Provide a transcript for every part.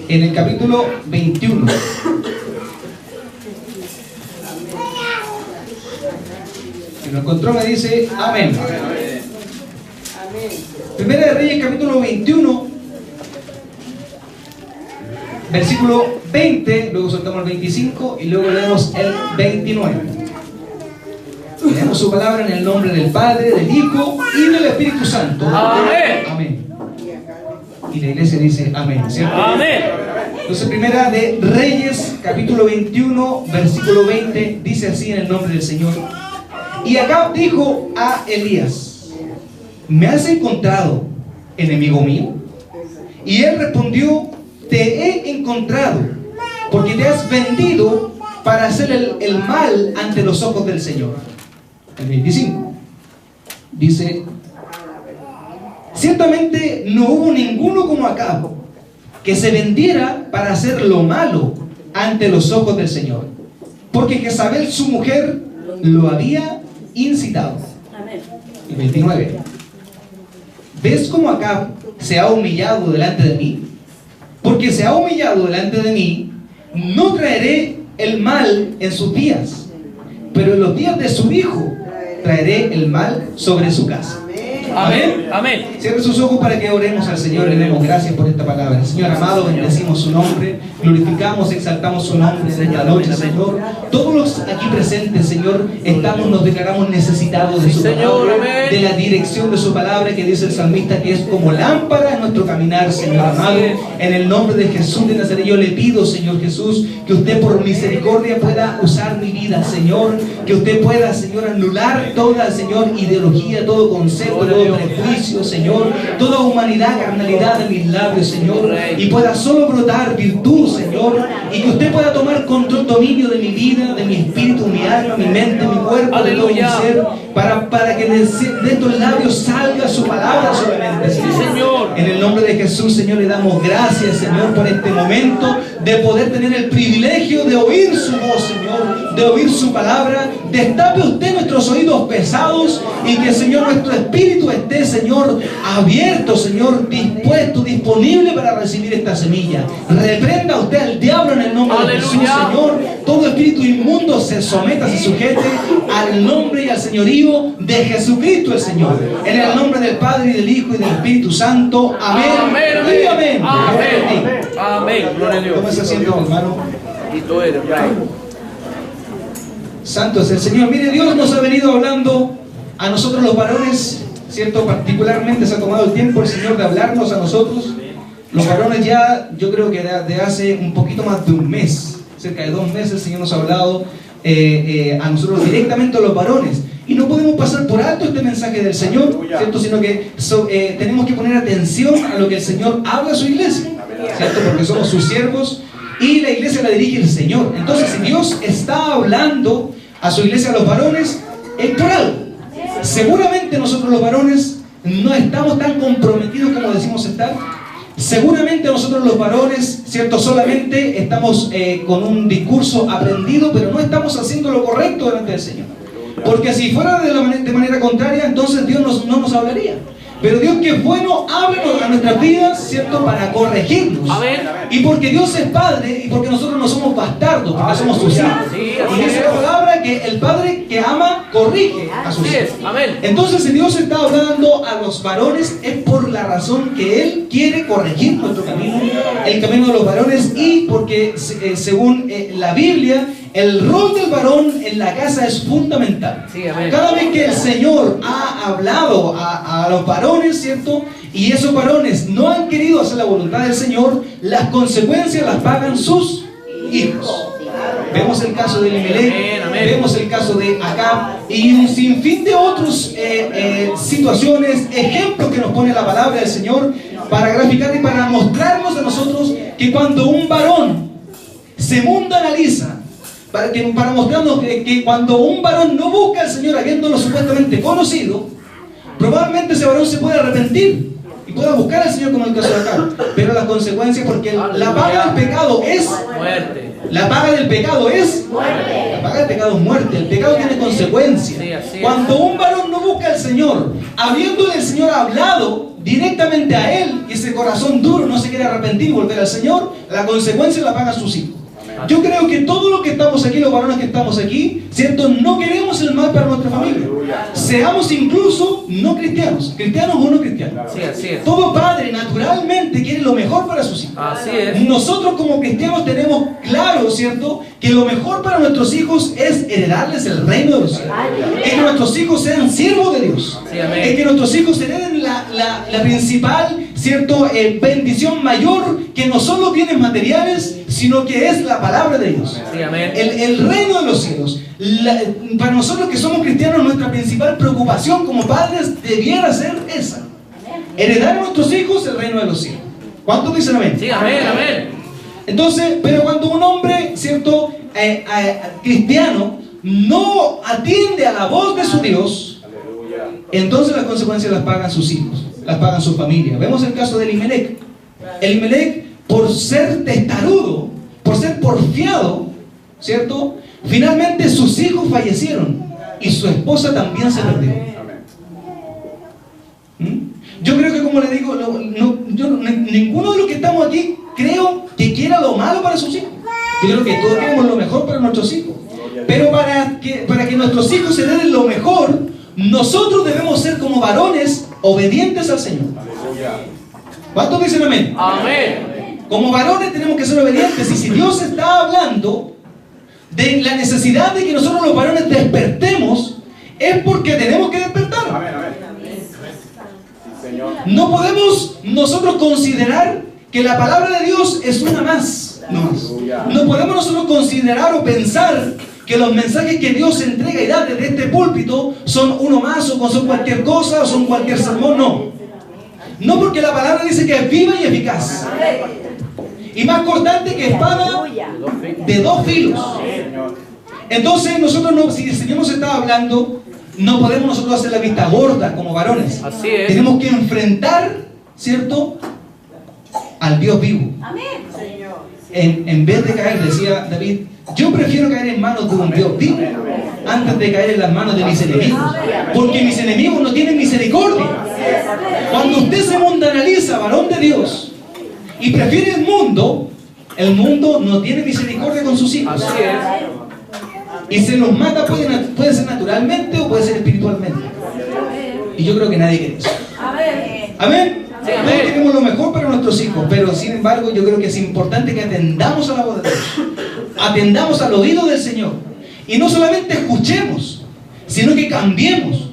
en el capítulo 21. Si lo encontró me dice amén. Primera de Reyes, capítulo 21, versículo 20, luego soltamos el 25 y luego leemos el 29. Leemos su palabra en el nombre del Padre, del Hijo y del Espíritu Santo. Amén. Amén. Y la iglesia dice amén, ¿cierto? Amén. Entonces, primera de Reyes, capítulo 21, versículo 20, dice así en el nombre del Señor. Y Acab dijo a Elías: ¿me has encontrado, enemigo mío? Y él respondió: te he encontrado, porque te has vendido para hacer el mal ante los ojos del Señor. El 25 dice: ciertamente no hubo ninguno como Acab, que se vendiera para hacer lo malo ante los ojos del Señor, porque Jezabel su mujer lo había incitado. El 29: ¿ves cómo Acab se ha humillado delante de mí? Porque se ha humillado delante de mí, no traeré el mal en sus días, pero en los días de su hijo traeré el mal sobre su casa. Amén. Amén. Cierre sus ojos para que oremos al Señor y le demos gracias por esta palabra. Señor amado, bendecimos su nombre, glorificamos, exaltamos su nombre en esta noche, Señor. Todos los aquí presentes, Señor, nos declaramos necesitados de su palabra, de la dirección de su palabra, que dice el salmista que es como lámpara en nuestro caminar, Señor amado. En el nombre de Jesús de Nazaret yo le pido, Señor Jesús, que usted por misericordia pueda usar mi vida, Señor, que usted pueda, Señor, anular toda, Señor, ideología, todo concepto, todo prejuicio, Señor, toda humanidad, carnalidad de mis labios, Señor, y pueda solo brotar virtud, Señor, y que usted pueda tomar control, dominio de mi vida, de mi espíritu, mi alma, mi mente, mi cuerpo, de todo mi ser, para que de estos labios salga su palabra solamente, Señor. En el nombre de Jesús, Señor, le damos gracias, Señor, por este momento de poder tener el privilegio de oír su voz, Señor, de oír su palabra. Destape usted nuestros oídos pesados y que, Señor, nuestro espíritu esté, Señor, abierto, Señor, dispuesto, disponible para recibir esta semilla. Reprenda usted al diablo en el nombre de Jesús, Señor. Todo espíritu inmundo se someta, se sujete al nombre y al señorío de Jesucristo el Señor. En el nombre del Padre y del Hijo y del Espíritu Santo. Amén. Amén. Y amén. Amén. Amén. Gloria a Dios. ¿Cómo se siente, hermano? Y tú eres, Santo es el Señor. Mire, Dios nos ha venido hablando a nosotros los varones, ¿cierto? Particularmente se ha tomado el tiempo el Señor de hablarnos a nosotros. Los varones ya, yo creo que de hace un poquito más de un mes, cerca de 2 meses, el Señor nos ha hablado a nosotros directamente a los varones. Y no podemos pasar por alto este mensaje del Señor, ¿cierto? Sino que tenemos que poner atención a lo que el Señor habla a su iglesia, ¿cierto? Porque somos sus siervos y la iglesia la dirige el Señor. Entonces, si Dios está hablando a su iglesia, a los varones, es por algo. Seguramente nosotros los varones no estamos tan comprometidos como decimos estar. Seguramente nosotros los varones, ¿cierto? Solamente estamos con un discurso aprendido, pero no estamos haciendo lo correcto delante del Señor. Porque si fuera de manera contraria, entonces Dios no nos hablaría. Pero Dios, que es bueno, habla a nuestras vidas, ¿cierto? Para corregirnos. Amén. Y porque Dios es Padre y porque nosotros no somos bastardos, porque somos sus hijos. Y dice la palabra que el Padre que ama corrige a sus hijos. Amén. Entonces, si Dios está hablando a los varones, es por la razón que Él quiere corregir nuestro camino, el camino de los varones, y porque según la Biblia, el rol del varón en la casa es fundamental. Sí, amén. Cada vez que el Señor ha hablado a los varones, ¿cierto? Y esos varones no han querido hacer la voluntad del Señor, las consecuencias las pagan sus hijos. Vemos el caso de Elimelech, vemos el caso de Acab y un sinfín de otras situaciones, ejemplos que nos pone la palabra del Señor para graficar y para mostrarnos a nosotros que cuando un varón se mundanaliza, para mostrarnos que cuando un varón no busca al Señor habiéndolo supuestamente conocido, probablemente ese varón se puede arrepentir y pueda buscar al Señor, como el caso de Acab. Pero las consecuencias, porque la paga del pecado es muerte. La paga del pecado es muerte. La paga del pecado es muerte. El pecado tiene consecuencias. Cuando un varón no busca al Señor, habiéndole el Señor hablado directamente a Él y ese corazón duro no se quiere arrepentir y volver al Señor, la consecuencia la pagan sus hijos. Yo creo que todos los que estamos aquí, los varones que estamos aquí, ¿cierto? No queremos el mal para nuestra familia. Seamos incluso no cristianos, cristianos o no cristianos. Sí, así es. Todo padre naturalmente quiere lo mejor para sus hijos. Así es. Nosotros como cristianos tenemos claro, ¿cierto?, que lo mejor para nuestros hijos es heredarles el reino de los cielos. Es que nuestros hijos sean siervos de Dios. Sí, amén. Es que nuestros hijos hereden la principal, ¿cierto?, bendición mayor, que no solo bienes materiales, sino que es la palabra de Dios. Sí, amén. El reino de los cielos. Para nosotros que somos cristianos, nuestra principal preocupación como padres debiera ser esa: heredar a nuestros hijos el reino de los cielos. ¿Cuántos dicen amén? Sí, amén, amén. Entonces, pero cuando un hombre, ¿cierto?, cristiano, no atiende a la voz de su Dios, entonces las consecuencias las pagan sus hijos, las pagan su familia. Vemos el caso de Elimelec. Elimelec, por ser testarudo, por ser porfiado, ¿cierto?, finalmente sus hijos fallecieron y su esposa también se perdió. Yo creo que, como le digo, ninguno de los que estamos aquí creo que quiera lo malo para sus hijos. Yo creo que todos queremos lo mejor para nuestros hijos. Pero para que nuestros hijos se den lo mejor, nosotros debemos ser como varones obedientes al Señor. ¿Cuántos dicen amén? Amén. Como varones tenemos que ser obedientes. Y si Dios está hablando de la necesidad de que nosotros los varones despertemos, es porque tenemos que despertar. No podemos nosotros considerar que la palabra de Dios es una más. No podemos nosotros considerar o pensar que los mensajes que Dios entrega y da desde este púlpito son uno más, o son cualquier cosa, o son cualquier sermón. No, porque la palabra dice que es viva y eficaz, y más cortante que espada de dos filos. Entonces nosotros, si el Señor nos está hablando, no podemos nosotros hacer la vista gorda como varones. Así es. Tenemos que enfrentar, ¿cierto?, al Dios vivo. En vez de caer, decía David, yo prefiero caer en manos de un Dios vivo antes de caer en las manos de mis enemigos, porque mis enemigos no tienen misericordia. Cuando usted se mundanaliza, varón de Dios, y prefiere el mundo no tiene misericordia con sus hijos. Así es. Y se los mata, puede ser naturalmente o puede ser espiritualmente. Y yo creo que nadie quiere eso. Amén. Sí, Todos amén. queremos lo mejor para nuestros hijos, pero sin embargo yo creo que es importante que atendamos a la voz de Dios, atendamos al oído del Señor, y no solamente escuchemos, sino que cambiemos.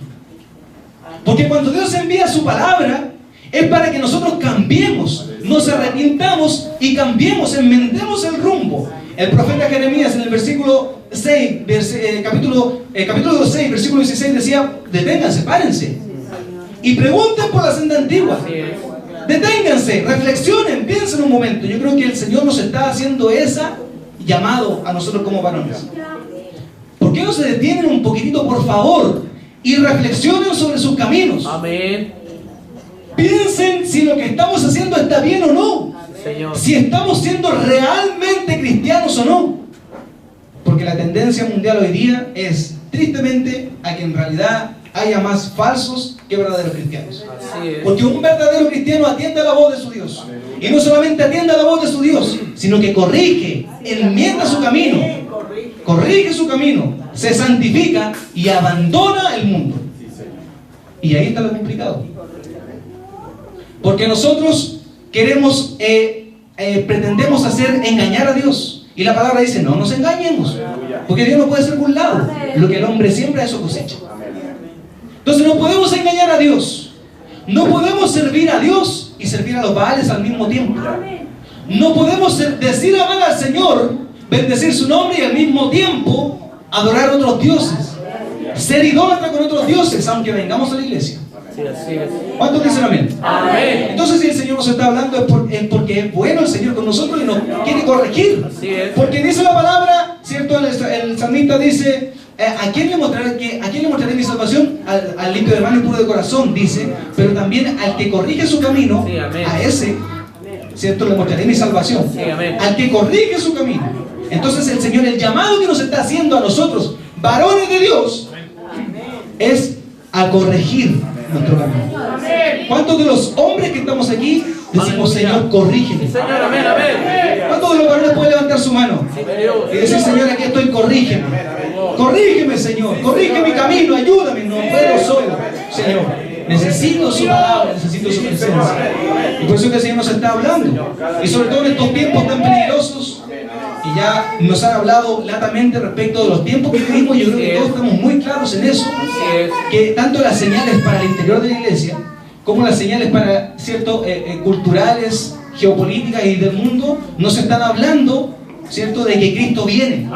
Porque cuando Dios envía su palabra, es para que nosotros cambiemos, nos arrepintamos y cambiemos, enmendemos el rumbo. El profeta Jeremías, en el versículo 6, capítulo 6, versículo 16, decía: deténganse, párense y pregunten por la senda antigua. Deténganse, reflexionen, piensen un momento. Yo creo que el Señor nos está haciendo esa llamado a nosotros como varones. ¿Por qué no se detienen un poquitito, por favor, y reflexionen sobre sus caminos? Amén. Piensen si lo que estamos haciendo está bien o no, Señor. si estamos siendo realmente cristianos o no. Porque la tendencia mundial hoy día es, tristemente, a que en realidad haya más falsos que verdaderos cristianos. Así es. Porque un verdadero cristiano atiende a la voz de su Dios. Y no solamente atiende a la voz de su Dios, sino que corrige, enmienda su camino, corrige su camino, se santifica y abandona el mundo. Y ahí está lo complicado. Porque nosotros queremos, pretendemos engañar a Dios. Y la palabra dice: no nos engañemos, porque Dios no puede ser burlado. Lo que el hombre siembra, eso cosecha. Entonces no podemos engañar a Dios. No podemos servir a Dios y servir a los Baales al mismo tiempo. No podemos decir amar al Señor, bendecir su nombre, y al mismo tiempo adorar a otros dioses, ser idólatra con otros dioses, aunque vengamos a la iglesia. Sí, así es. ¿Cuántos dicen amén? Amén. Entonces, si el Señor nos está hablando, es porque es bueno el Señor con nosotros y nos quiere corregir. Así es. Porque dice la palabra, ¿cierto? El salmista dice: ¿a quién le mostraré mi salvación? Al limpio de mano y puro de corazón, dice. Pero también al que corrige su camino, Sí, amén. a ese, ¿cierto?, le mostraré mi salvación. Sí, amén. Al que corrige su camino. Entonces el Señor, el llamado que nos está haciendo a nosotros, varones de Dios, es a corregir nuestro camino. ¿Cuántos de los hombres que estamos aquí decimos, Señor, corrígeme? Sí, Señor, amén, amén. ¿Cuántos de los varones pueden levantar su mano y decir, Señor, aquí estoy, corrígeme? Corrígeme, Señor, corrige mi camino, ayúdame, no puedo solo, Señor. Necesito su palabra, necesito su presencia. Y por eso que el Señor nos está hablando. Y sobre todo en estos tiempos tan peligrosos, y ya nos han hablado latamente respecto de los tiempos que vivimos. Yo creo que todos estamos muy claros en eso, que tanto las señales para el interior de la iglesia, como las señales para, ¿cierto?, culturales, geopolíticas y del mundo, nos están hablando, ¿cierto?, de que Cristo viene,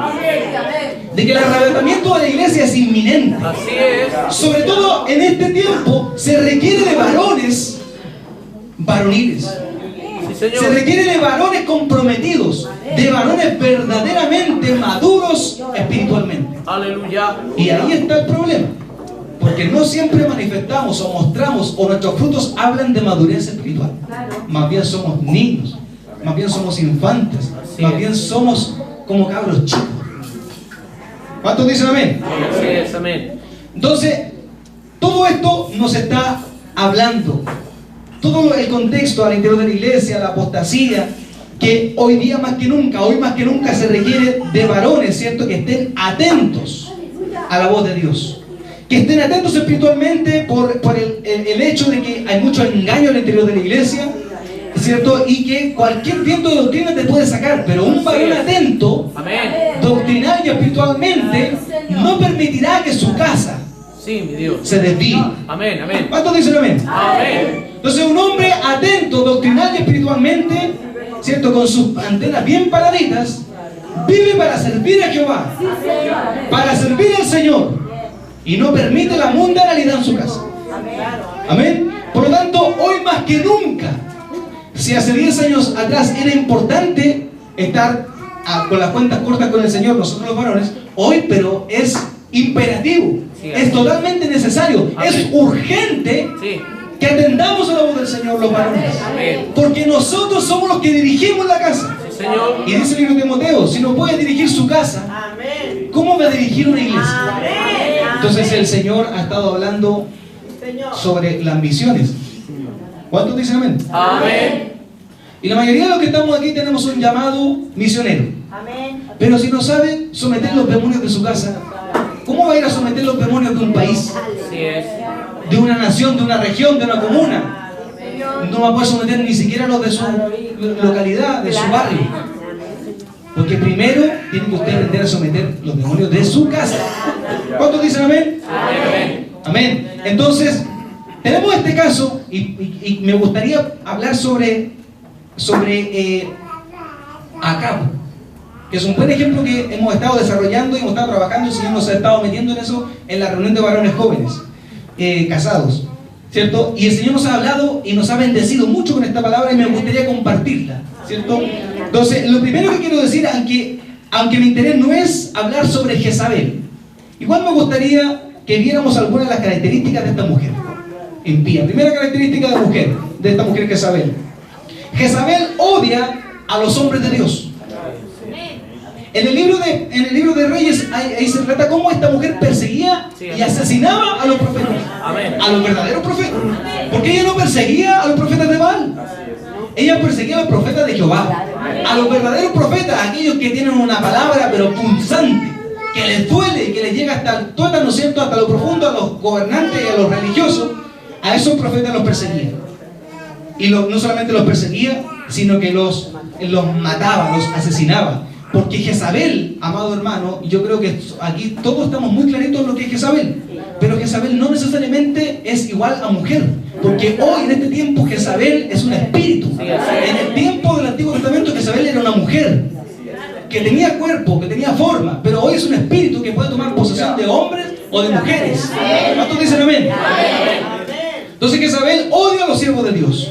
de que el arrebatamiento de la iglesia es inminente. Así es. Sobre todo en este tiempo se requiere de varones varoniles. Sí, Señor. Se requiere de varones comprometidos, de varones verdaderamente maduros espiritualmente. Aleluya. Y ahí está el problema, porque no siempre manifestamos o mostramos, o nuestros frutos hablan de madurez espiritual. Más bien somos niños, más bien somos infantes, más bien somos como cabros chicos. ¿Cuántos dicen amén? Así es, amén. Entonces, todo esto nos está hablando, todo el contexto al interior de la iglesia, la apostasía, que hoy día más que nunca, hoy más que nunca se requiere de varones, ¿cierto?, que estén atentos a la voz de Dios, que estén atentos espiritualmente por el hecho de que hay mucho engaño al interior de la iglesia, ¿cierto?, y que cualquier viento de doctrina te puede sacar, pero un varón atento, Amén. doctrinal y espiritualmente, no permitirá que su casa Sí, mi Dios. se desvíe. Amén, amén. ¿Cuántos dicen amén? Amén. Entonces, un hombre atento doctrinal y espiritualmente, ¿cierto?, con sus antenas bien paraditas, vive para servir a Jehová, para servir al Señor, y no permite la mundanalidad en su casa. Amén. Por lo tanto, hoy más que nunca, si hace 10 años atrás era importante estar con las cuentas cortas con el Señor, nosotros los varones, hoy pero es imperativo, Sí, es totalmente necesario, Amén. es urgente Sí. que atendamos a la voz del Señor los varones, Amén. porque nosotros somos los que dirigimos la casa. Sí, Señor. Y dice el libro de Timoteo, si no puede dirigir su casa, ¿cómo va a dirigir una iglesia? Entonces el Señor ha estado hablando sobre las misiones. ¿Cuántos dicen amén? Amén. Y la mayoría de los que estamos aquí tenemos un llamado misionero. Pero si no sabe someter los demonios de su casa, ¿cómo va a ir a someter los demonios de un país, Así es. de una nación, de una región, de una comuna? No va a poder someter ni siquiera los de su localidad, de su barrio. Porque primero tiene que usted aprender a someter los demonios de su casa. ¿Cuántos dicen amén? Amén. Amén. Entonces, tenemos este caso y me gustaría hablar sobre Acab, que es un buen ejemplo que hemos estado desarrollando y hemos estado trabajando. El Señor nos ha estado metiendo en eso en la reunión de varones jóvenes, casados, ¿cierto? Y el Señor nos ha hablado y nos ha bendecido mucho con esta palabra y me gustaría compartirla, ¿cierto? Entonces, lo primero que quiero decir, aunque mi interés no es hablar sobre Jezabel, igual me gustaría que viéramos algunas de las características de esta mujer impía. Primera característica de esta mujer Jezabel. Jezabel odia a los hombres de Dios. En el libro de Reyes, ahí se trata cómo esta mujer perseguía y asesinaba a los profetas, a los verdaderos profetas. Porque ella no perseguía a los profetas de Baal, ella perseguía a los profetas de Jehová, a los verdaderos profetas, aquellos que tienen una palabra pero punzante, que les duele, que les llega hasta el tuétano, ¿no es cierto?, hasta lo profundo, a los gobernantes y a los religiosos. A esos profetas los perseguía. Y no solamente los perseguía, sino que los mataba, los asesinaba. Porque Jezabel, amado hermano, yo creo que aquí todos estamos muy claritos en lo que es Jezabel. Pero Jezabel no necesariamente es igual a mujer. Porque hoy, en este tiempo, Jezabel es un espíritu. En el tiempo del Antiguo Testamento, Jezabel era una mujer que tenía cuerpo, que tenía forma. Pero hoy es un espíritu que puede tomar posesión de hombres o de mujeres. ¿Cuántos dicen amén? Entonces Jezabel odia a los siervos de Dios.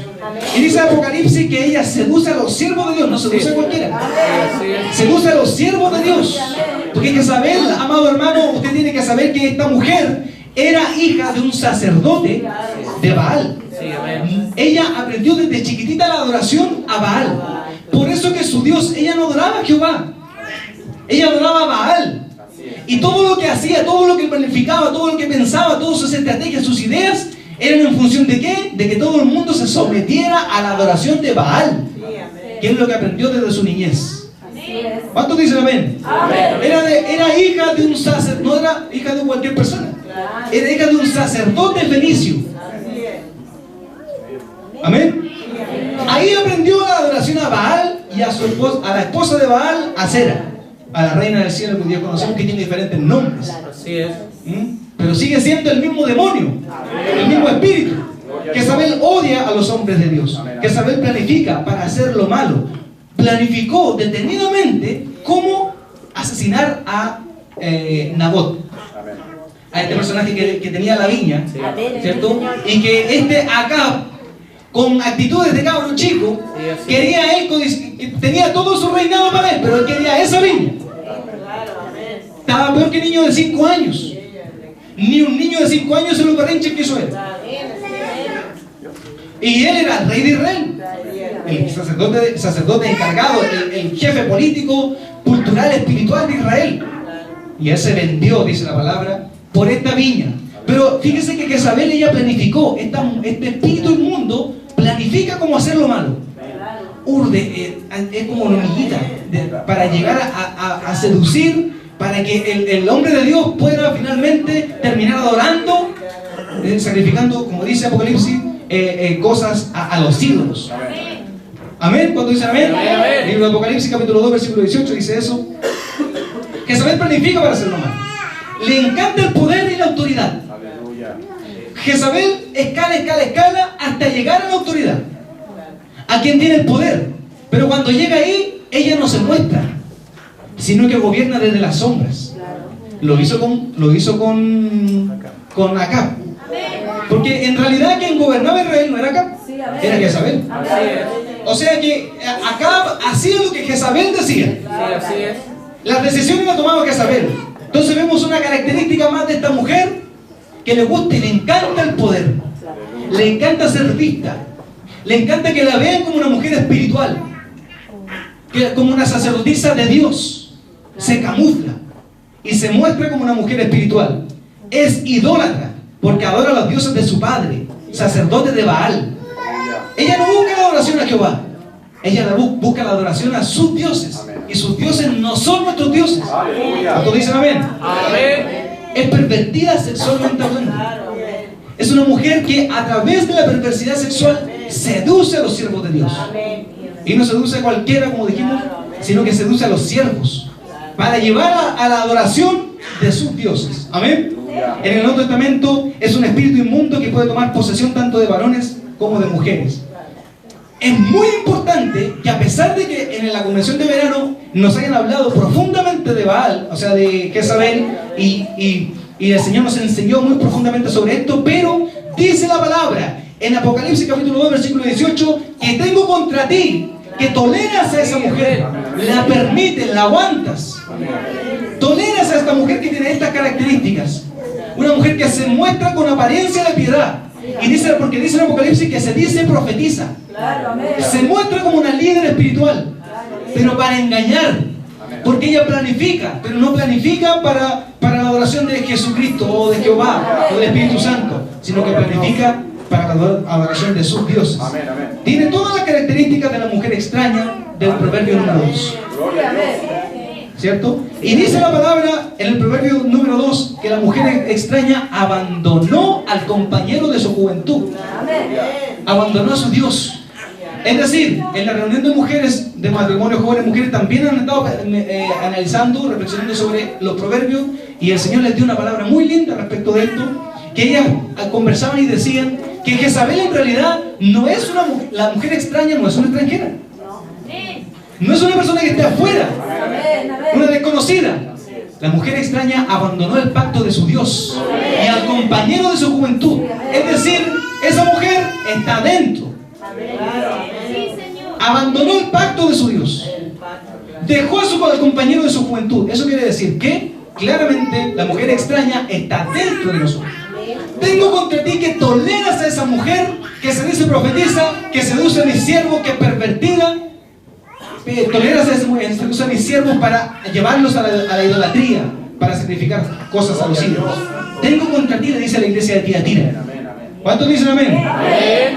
Y dice Apocalipsis que ella seduce a los siervos de Dios, no seduce a cualquiera. Seduce a los siervos de Dios. Porque Jezabel, amado hermano, usted tiene que saber que esta mujer era hija de un sacerdote de Baal. Ella aprendió desde chiquitita la adoración a Baal. Por eso que su Dios, ella no adoraba a Jehová, ella adoraba a Baal. Y todo lo que hacía, todo lo que planificaba, todo lo que pensaba, todas sus estrategias, sus ideas, ¿Eran en función de qué? De que todo el mundo se sometiera a la adoración de Baal, que es lo que aprendió desde su niñez. ¿Cuántos dicen amén? Era hija de un sacerdote, no era hija de cualquier persona. Era hija de un sacerdote fenicio. Amén. Ahí aprendió la adoración a Baal y a su esposa, a la esposa de Baal, Acera, a la reina del cielo, que hoy día conocemos que tiene diferentes nombres. Así es. Pero sigue siendo el mismo demonio, el mismo espíritu. Jezabel odia a los hombres de Dios. Jezabel planifica para hacer lo malo. Planificó detenidamente cómo asesinar a Nabot, a este personaje que tenía la viña, ¿cierto? Y que Acab, con actitudes de cabro chico, quería él, tenía todo su reinado para él, pero él quería esa viña. Estaba peor que niño de 5 años. Ni un niño de 5 años se lo berrinche que hizo él. Y él era el rey de Israel, el sacerdote encargado, el jefe político, cultural, espiritual de Israel. Y él se vendió, dice la palabra, por esta viña. Pero fíjese que Jezabel, ella planificó, este espíritu inmundo planifica cómo hacer lo malo. Urde, es como una hormiguita para llegar a seducir, para que el hombre de Dios pueda finalmente terminar adorando, sacrificando, como dice Apocalipsis, cosas a los ídolos. Amén. ¿Cuándo dice amén? El libro de Apocalipsis capítulo 2 versículo 18 dice eso. Jezabel planifica para hacer lo malo. Le encanta el poder y la autoridad. Jezabel escala hasta llegar a la autoridad, a quien tiene el poder. Pero cuando llega ahí, ella no se muestra, sino que gobierna desde las sombras. Lo hizo con Acab. Porque en realidad quien gobernaba Israel no era Acab, era Jezabel. O sea que Acab hacía lo que Jezabel decía. Las decisiones las tomaba Jezabel. Entonces vemos una característica más de esta mujer, que le gusta y le encanta el poder. Le encanta ser vista. Le encanta que la vean como una mujer espiritual, como una sacerdotisa de Dios. Se camufla y se muestra como una mujer espiritual. Es idólatra porque adora a los dioses de su padre, sacerdote de Baal. Ella no busca la adoración a Jehová, ella busca la adoración a sus dioses. Y sus dioses no son nuestros dioses. ¿Cuántos dicen amén? Es pervertida sexualmente hablando. Es una mujer que a través de la perversidad sexual seduce a los siervos de Dios. Y no seduce a cualquiera, como dijimos, sino que seduce a los siervos para llevar a la adoración de sus dioses. Amén. En el Nuevo Testamento es un espíritu inmundo que puede tomar posesión tanto de varones como de mujeres. Es muy importante que, a pesar de que en la convención de verano nos hayan hablado profundamente de Baal, o sea, de Jezabel, y el Señor nos enseñó muy profundamente sobre esto, pero dice la palabra en Apocalipsis capítulo 2 versículo 18, que tengo contra ti, que toleras a esa mujer, la permites, la aguantas. Toleras a esta mujer que tiene estas características, una mujer que se muestra con apariencia de piedad, y dice, porque dice en Apocalipsis que se dice profetiza, se muestra como una líder espiritual, pero para engañar, porque ella planifica, pero no planifica para la adoración de Jesucristo o de Jehová o del Espíritu Santo, sino que planifica para la adoración de sus dioses. Tiene todas las características de la mujer extraña del proverbio número 2, ¿cierto? Y dice la palabra en el proverbio número 2 que la mujer extraña abandonó al compañero de su juventud, abandonó a su Dios. Es decir, en la reunión de mujeres, de matrimonio, jóvenes mujeres, también han estado analizando, reflexionando sobre los proverbios, y el Señor les dio una palabra muy linda respecto de esto, que ellas conversaban y decían que Jezabel en realidad no es la mujer extraña, no es una extranjera, no es una persona que esté afuera, una desconocida. La mujer extraña abandonó el pacto de su Dios y al compañero de su juventud. Es decir, esa mujer está dentro. Abandonó el pacto de su Dios, dejó al compañero de su juventud. Eso quiere decir que claramente la mujer extraña está dentro de nosotros. Tengo contra ti que toleras a esa mujer que se dice profetiza, que seduce a mis siervos, que es pervertida. Toleras a esa mujer que seduce a mis siervos para llevarlos a la idolatría, para sacrificar cosas a los ídolos. Tengo contra ti, le dice la iglesia de Tiatira. ¿Cuántos dicen amén? Amén.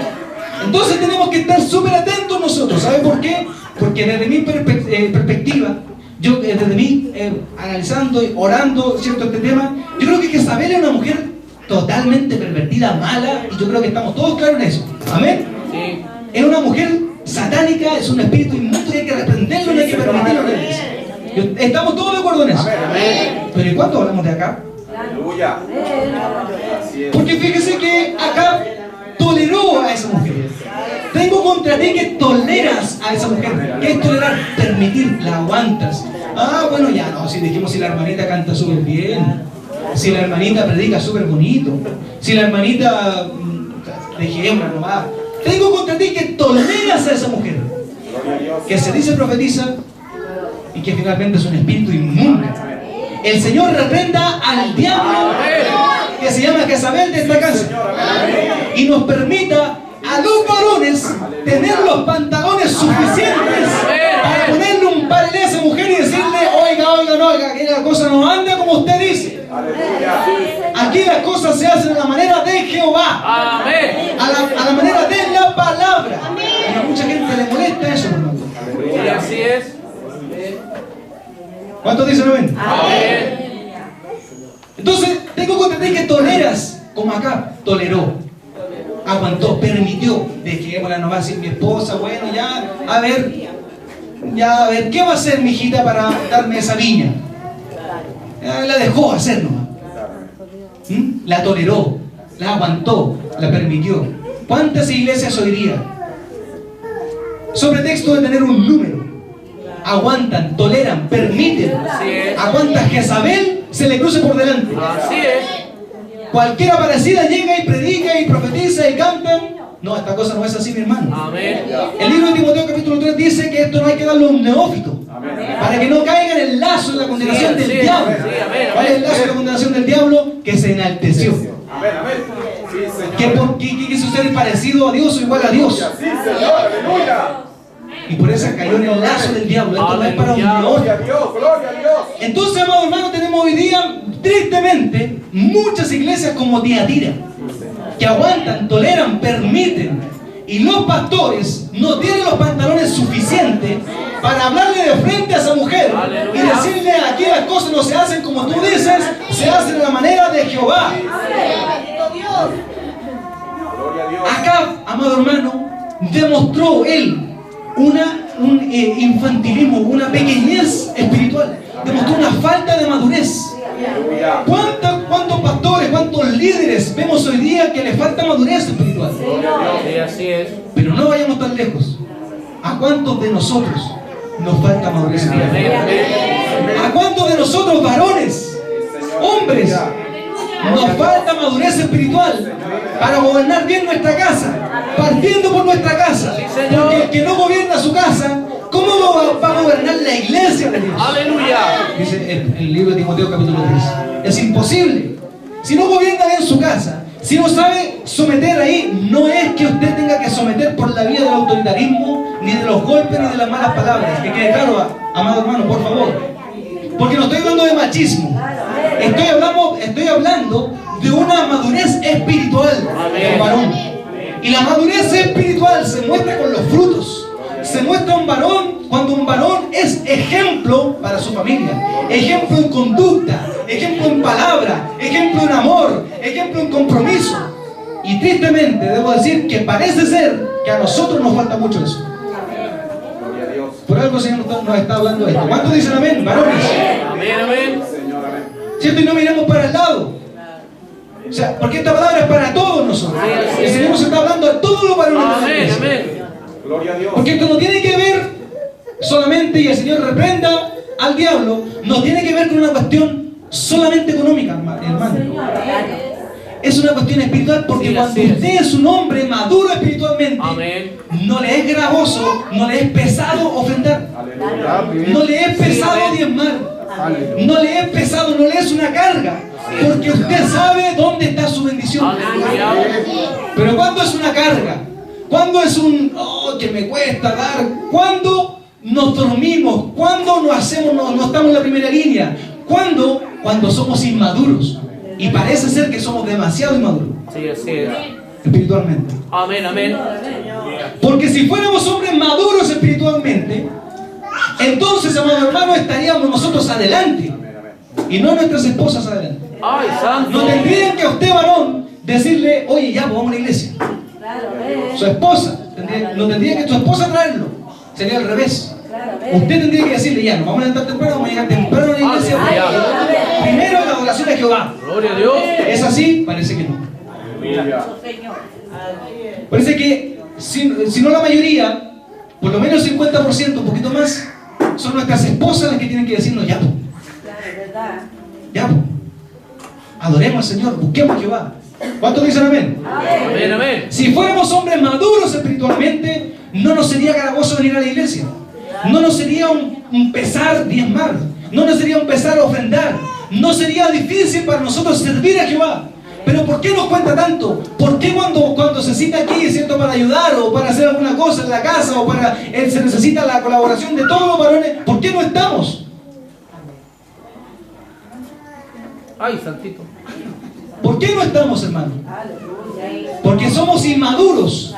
Entonces tenemos que estar súper atentos nosotros. ¿Sabe por qué? Porque desde mi perspectiva, yo desde mí, analizando y orando, ¿cierto?, este tema, yo creo que Jezabel es una mujer totalmente pervertida, mala, y yo creo que estamos todos claros en eso. ¿Amén? Sí. Es una mujer satánica, es un espíritu inmundo y hay que reprenderlo, no hay que permitirlo en la iglesia. Estamos todos de acuerdo en eso. Amén. Pero ¿y cuánto hablamos de acá? Aleluya. Porque fíjese que acá toleró a esa mujer. Tengo contra ti que toleras a esa mujer. ¿Qué es tolerar? Permitir, la aguantas. Ah, bueno, ya no, si dijimos si la hermanita canta súper bien, si la hermanita predica súper bonito, si la hermanita dejémosla nomás. Tengo contra ti que toleras a esa mujer, que se dice profetiza y que finalmente es un espíritu inmundo. El Señor reprenda al diablo que se llama Jezabel de esta casa y nos permita a los varones tener los pantalones suficientes para ponerle un parelé a esa mujer y decirle: oiga, que la cosa no anda como usted dice. Aquí las cosas se hacen a la manera de Jehová, Amén. a la manera de la palabra. Y a mucha gente le molesta eso, hermano. Y así es. ¿Cuántos dicen amén? Amén. Entonces, tengo contra ti que toleras, como acá, toleró, aguantó, permitió. Dejémosla nomás sin mi esposa, bueno, ya, a ver, ¿qué va a hacer mi hijita para darme esa viña? La dejó hacer nomás. La toleró, la aguantó, la permitió. ¿Cuántas iglesias hoy día, sobre texto de tener un número, aguantan, toleran, permiten? A cuánta Jezabel se le cruce por delante. Así es. Cualquier aparecida llega y predica y profetiza y canta. No, esta cosa no es así, mi hermano. Amén. El libro de Timoteo capítulo 3 dice que esto no hay que darlo a un neófito, para que no caiga en el lazo de la condenación del diablo. ¿Cuál es el lazo de la condenación del diablo? Que se enalteció. Amén, amén. Sí, Señor. ¿Qué quiso ser parecido a Dios o igual a Dios? Sí, Señor. Aleluya. Y por eso cayó en el lazo del diablo. Esto no es para un Aleluya. Gloria neófito. a Dios, gloria a Dios. Entonces, amados hermanos, tenemos hoy día, tristemente, muchas iglesias como Tiatira, que aguantan, toleran, permiten. Y los pastores no tienen los pantalones suficientes para hablarle de frente a esa mujer y decirle: aquí las cosas no se hacen como tú dices, se hacen de la manera de Jehová. Gloria a Dios. Acá, amado hermano, demostró él un infantilismo, una pequeñez espiritual. Demostró una falta de madurez. Aleluya. ¿Cuántos pastores, cuántos líderes vemos hoy día que les falta madurez espiritual? Sí, así es. Pero no vayamos tan lejos. ¿A cuántos de nosotros nos falta madurez espiritual? ¿A cuántos de nosotros, varones, hombres, nos falta madurez espiritual para gobernar bien nuestra casa? Partiendo por nuestra casa. Porque el que no gobierna su casa, ¿cómo va a gobernar la iglesia de Dios? Aleluya. Dice el libro de Timoteo capítulo 3. Es imposible. Si no gobierna bien su casa, si no sabe someter ahí, no es que usted tenga que someter por la vía del autoritarismo, ni de los golpes, ni de las malas palabras. Que quede claro, amado hermano, por favor. Porque no estoy hablando de machismo. Estoy hablando de una madurez espiritual del varón. Y la madurez espiritual se muestra con los frutos. Se muestra un varón cuando un varón es ejemplo para su familia, ejemplo en conducta, ejemplo en palabra, ejemplo en amor, ejemplo en compromiso. Y tristemente debo decir que parece ser que a nosotros nos falta mucho eso. Gloria a Dios. Por algo el Señor nos está hablando de esto. ¿Cuántos dicen amén, varones? Amén, amén. Señor, amén. ¿Cierto? Y no miremos para el lado. O sea, porque esta palabra es para todos nosotros. El Señor nos está hablando a todos los varones de la Amén, iglesia. amén. Gloria a Dios. Porque esto no tiene que ver solamente, y el Señor reprenda al diablo, no tiene que ver con una cuestión solamente económica, hermano. Es una cuestión espiritual, porque Sí, cuando así es. usted es un hombre maduro espiritualmente, Amén. no le es gravoso, no le es pesado ofrendar, Aleluya. no le es pesado amén. diezmar, Aleluya. no le es pesado, no le es una carga, porque usted sabe dónde está su bendición. Aleluya. Pero cuando es una carga, cuando es que me cuesta dar, cuando nos dormimos, cuando no estamos en la primera línea, cuando somos inmaduros, y parece ser que somos demasiado inmaduros. Sí, así es. espiritualmente. Amén, amén. Porque si fuéramos hombres maduros espiritualmente, entonces, amados hermanos, estaríamos nosotros adelante y no nuestras esposas adelante. Ay, santo. No tendrían que a usted, varón, decirle, oye, ya, pues vamos a la iglesia. Su esposa, no tendría que tu esposa traerlo. Sería al revés. Usted tendría que decirle, ya, nos vamos a levantar temprano, vamos a llegar temprano a la iglesia. Primero la adoración a Jehová. Gloria a Dios. ¿Es así? Parece que no. Aleluya. Parece que, si no la mayoría, por lo menos el 50%, un poquito más, son nuestras esposas las que tienen que decirnos, ya, pues. Ya, pues. Adoremos al Señor, busquemos a Jehová. ¿Cuántos dicen amén? Amén, amén. Si fuéramos hombres maduros espiritualmente, no nos sería gravoso venir a la iglesia. No nos sería un pesar diezmar. No nos sería un pesar ofrendar. No sería difícil para nosotros servir a Jehová. Pero ¿por qué nos cuenta tanto? ¿Por qué cuando se cita aquí, ¿cierto?, para ayudar o para hacer alguna cosa en la casa o para se necesita la colaboración de todos los varones? ¿Por qué no estamos? Ay, santito. ¿Por qué no estamos, hermano? Porque somos inmaduros.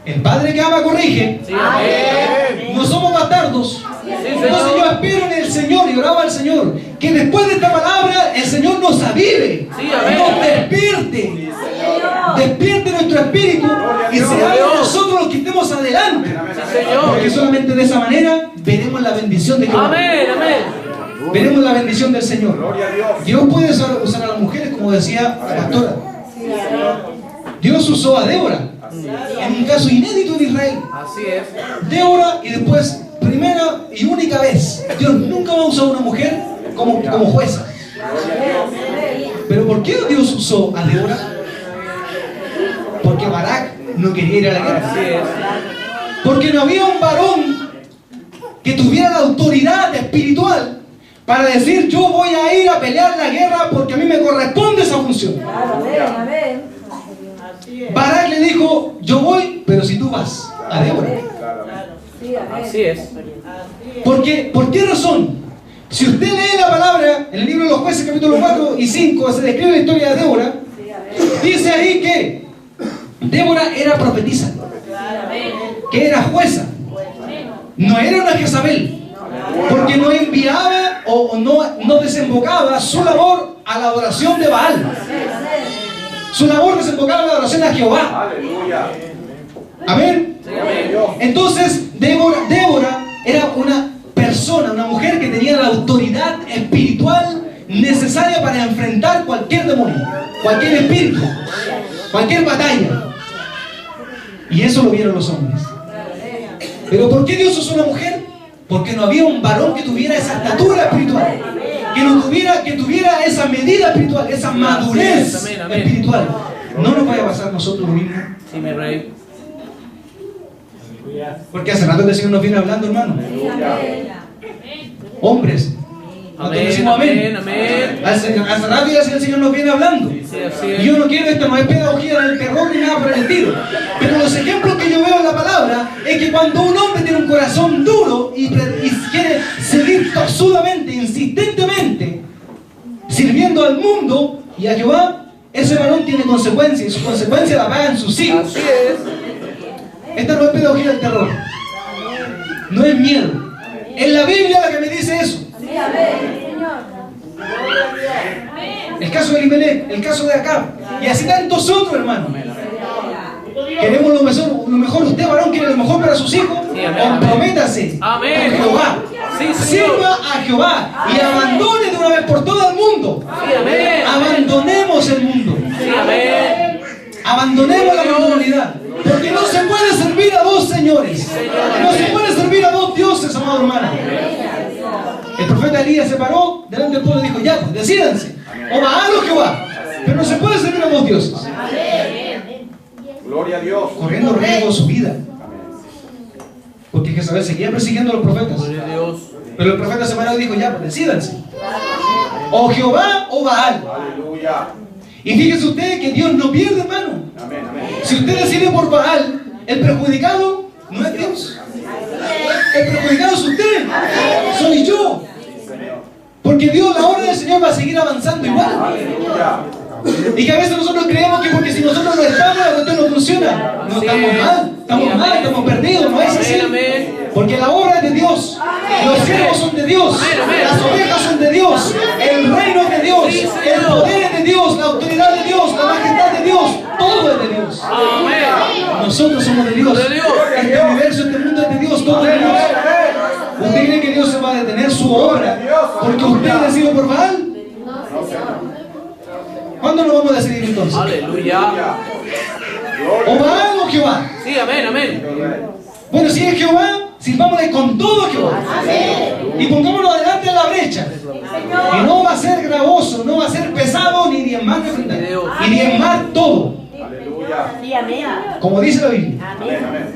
El padre que ama corrige. Sí, amén. No somos bastardos. Entonces Señor. yo espero en el Señor y oraba al Señor que después de esta palabra el Señor nos avive, Sí, amén. nos despierte, despierte nuestro espíritu y seamos nosotros los que estemos adelante. Sí, Señor. Porque solamente de esa manera veremos la bendición de Jehová. Amén, amén. Veremos la bendición del Señor. Gloria a Dios. Dios puede usar a las mujeres, como decía la pastora. Dios usó a Débora en un caso inédito en Israel. Así es. Débora, y después, primera y única vez, Dios nunca va a usar a una mujer como jueza. Pero ¿por qué Dios usó a Débora? Porque Barak no quería ir a la guerra. Así es. Porque no había un varón que tuviera la autoridad espiritual para decir, yo voy a ir a pelear la guerra porque a mí me corresponde esa función. Barak le dijo, yo voy, pero si tú vas, a Débora. Así es. ¿Por qué razón? Si usted lee la palabra en el libro de los Jueces, capítulo 4 y 5, se describe la historia de Débora. Dice ahí que Débora era profetisa, que era jueza, no era una Jezabel, porque no enviaba o no desembocaba su labor a la adoración de Baal. Su labor desembocaba en la adoración a Jehová. Aleluya. Amén. Sí, amén. Entonces Débora era una persona, una mujer que tenía la autoridad espiritual necesaria para enfrentar cualquier demonio, cualquier espíritu, cualquier batalla. Y eso lo vieron los hombres. Pero ¿por qué Dios usó una mujer? Porque no había un varón que tuviera esa estatura espiritual, que tuviera esa medida espiritual, esa madurez Amén, amén. espiritual. No nos vaya a pasar a nosotros lo mismo. Sí, mi rey. Porque hace rato el Señor nos viene hablando, hermano. Hombres, cuando Amén, decimos amén, amén, amén. hace rato ya el Señor nos viene hablando. Sí, así Y es. yo no quiero, esto no es pedagogía del terror ni nada por el estilo. Pero los ejemplos que yo veo en la palabra es que cuando un hombre tiene un corazón duro y quiere seguir tosudamente, insistentemente, sirviendo al mundo y a Jehová, ese varón tiene consecuencias y sus consecuencias la pagan sus hijos. Así es. Esta no es pedagogía del terror. No es miedo. Es la Biblia la que me dice eso. El caso de Elimelech, el caso de Acab, y así tantos otros, hermanos. Queremos lo mejor, usted, varón, quiere lo mejor para sus hijos. Sí, amén. Comprométase Amén. a Jehová. Sí, Señor. Sirva a Jehová y abandone de una vez por todas el mundo. Sí, amén. Abandonemos el mundo. Sí, amén. Abandonemos la comunidad. Porque no se puede servir a dos señores. No se puede servir a dos dioses, amado hermano. El profeta Elías se paró delante del pueblo y dijo, ya, pues decídanse. O Baal o Jehová. Pero no se puede servir a dos dioses. Gloria a Dios. Corriendo riesgo de su vida. Porque Jezabel seguía persiguiendo a los profetas. Gloria a Dios. Pero el profeta se paró y dijo, ya, pues decídanse. O Jehová o Baal. Aleluya. Y fíjese usted que Dios no pierde, hermano. Amén, amén. Si usted decide por Baal, el perjudicado no es Dios. El perjudicado es usted. Soy yo. Porque Dios, la obra del Señor va a seguir avanzando igual. Aleluya. Y que a veces nosotros creemos que porque si nosotros no estamos, la cuestión no funciona. No, Así estamos es. mal, estamos Sí, mal, amén. estamos perdidos, no es así. Amén, amén. Porque la obra es de Dios, los siervos son de Dios, Amén, amén. las ovejas son de Dios, el reino es de Dios, Sí, el Señor. poder es de Dios, la autoridad de Dios, la majestad de Dios, todo es de Dios. Amén. Nosotros somos de Dios. De Dios. Este universo, este mundo es de Dios, todo es de Dios. ¿Usted cree que Dios se va a detener su obra porque usted ha decidido por Baal? ¿Cuándo nos vamos a decidir entonces? Aleluya. ¿O Baal o Jehová? Sí, amén, amén. Bueno, si es Jehová, sirvámosle con todo a Jehová. Y pongámonos adelante en la brecha. Y no va a ser gravoso, no va a ser pesado, ni diezmar ni ofrendar. Y diezmar todo, Aleluya. Sí, amén. como dice la Biblia. Amén, amén.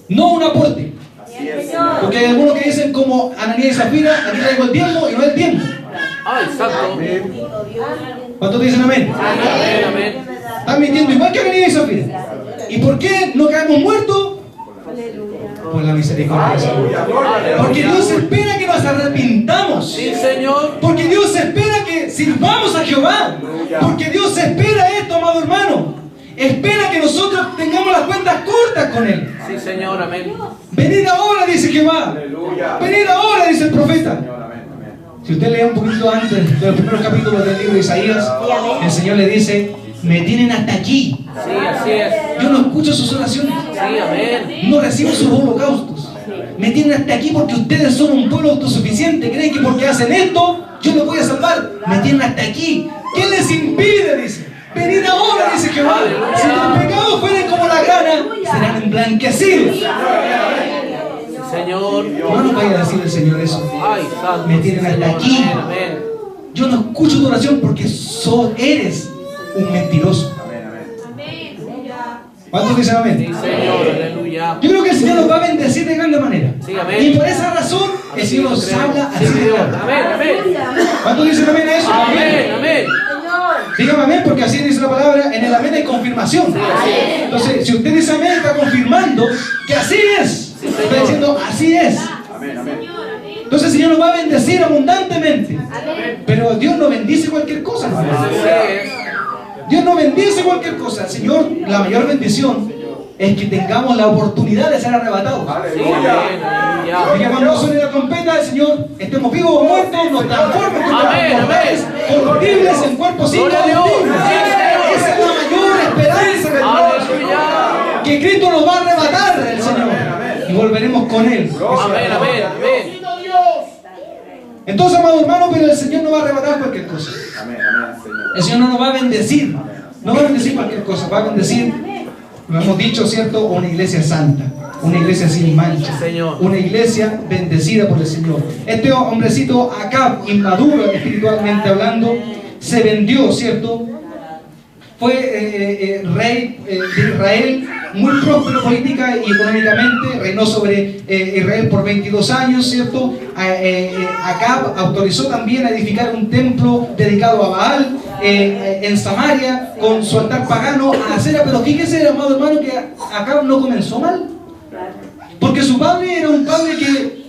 No un aporte. Así es. Porque hay algunos que dicen como Ananías y Zafira, aquí traigo el tiempo y no el tiempo. Ay, santo. ¿Cuántos dicen amén? Amén, amén. Están mintiendo igual que Ananías y Zafira. ¿Y por qué no caemos muertos? Por la misericordia del Señor. Porque Dios espera que nos arrepintamos. Sí, Señor. Porque Dios espera que sirvamos a Jehová. Porque Dios espera esto, amado hermano. Espera que nosotros tengamos las cuentas cortas con Él. Sí, Señor, amén. Venid ahora, dice Jehová. Aleluya. Venid ahora, dice el profeta. Señor, amén, amén. Si usted lee un poquito antes de los primeros capítulos del libro de Isaías, el Señor le dice, me tienen hasta aquí. Sí, así es. Yo no escucho sus oraciones. Sí, amén. No recibo sus holocaustos. Me tienen hasta aquí porque ustedes son un pueblo autosuficiente. Creen que porque hacen esto, yo me voy a salvar. Me tienen hasta aquí. ¿Qué les impide? Dice. Venid ahora, dice Jehová. Si tus pecados fueren como la grana, serán emblanquecidos. Señor. No nos vaya a decir el Señor eso. Ay, santo. Me tienen hasta aquí. Amén, amén. Yo no escucho tu oración porque eres un mentiroso. Amén, amén. ¿Cuántos dicen Sí, amén? Señor, aleluya. Yo creo que el Señor nos va a bendecir de grande manera. Sí, amén. Y por esa razón el Señor nos habla Sí, así de Señor. claro. Amén, amén. ¿Cuántos dicen amén a eso? Amén, amén. Dígame amén, porque así dice la palabra, en el amén hay confirmación. Entonces, si usted dice amén, está confirmando que así es. Está diciendo, así es. Amén, amén. Entonces el Señor nos va a bendecir abundantemente. Pero Dios no bendice cualquier cosa, hermano. Así es. Dios no bendice cualquier cosa. El Señor, la mayor bendición es que tengamos la oportunidad de ser arrebatados. Sí, Aleluya. amén, aleluya. Y que cuando suene la trompeta del Señor, estemos vivos o muertos, nos transforme en Amén, mortales, amén. corruptibles en cuerpos Gloria a Dios. incorruptibles. Sí, Esa es la mayor esperanza de Dios. Aleluya. Que Cristo nos va a arrebatar el Señor y volveremos con Él. Amén, amén, amén. Entonces, amado hermano, pero el Señor no va a arrebatar cualquier cosa. Amén, amén, Señor. El Señor no nos va a bendecir. No va a bendecir cualquier cosa. Va a bendecir, lo hemos dicho, ¿cierto? Una iglesia santa. Una iglesia sin mancha. Señor. Una iglesia bendecida por el Señor. Este hombrecito Acab, inmaduro espiritualmente hablando, se vendió, ¿cierto? Fue rey de Israel, muy próspero política y económicamente, reinó sobre Israel por 22 años, ¿cierto? Acab autorizó también a edificar un templo dedicado a Baal en Samaria, con su altar pagano a Acera. Pero fíjese, amado hermano, que Acab no comenzó mal, porque su padre era un padre que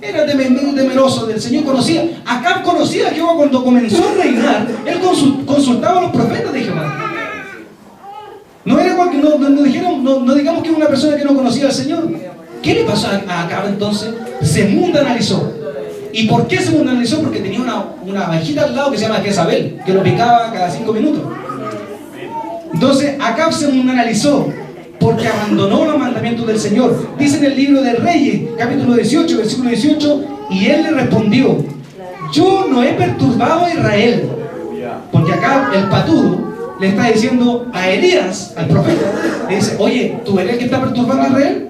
era temeroso del Señor, conocía. Acab conocía a Jehová. Cuando comenzó a reinar, él consultaba a los profetas de Jehová. No era cualquier, no digamos que era una persona que no conocía al Señor. ¿Qué le pasó a Acab entonces? Se mundanalizó. ¿Y por qué se mundanalizó? Porque tenía una abejita al lado que se llama Jezabel, que lo picaba cada 5 minutos. Entonces Acab se mundanalizó porque abandonó los mandamientos del Señor. Dice en el libro de Reyes, capítulo 18, versículo 18, y él le respondió: yo no he perturbado a Israel. Porque acá el patudo le está diciendo a Elías, al profeta, le dice: oye, ¿tú eres el que está perturbando a Israel?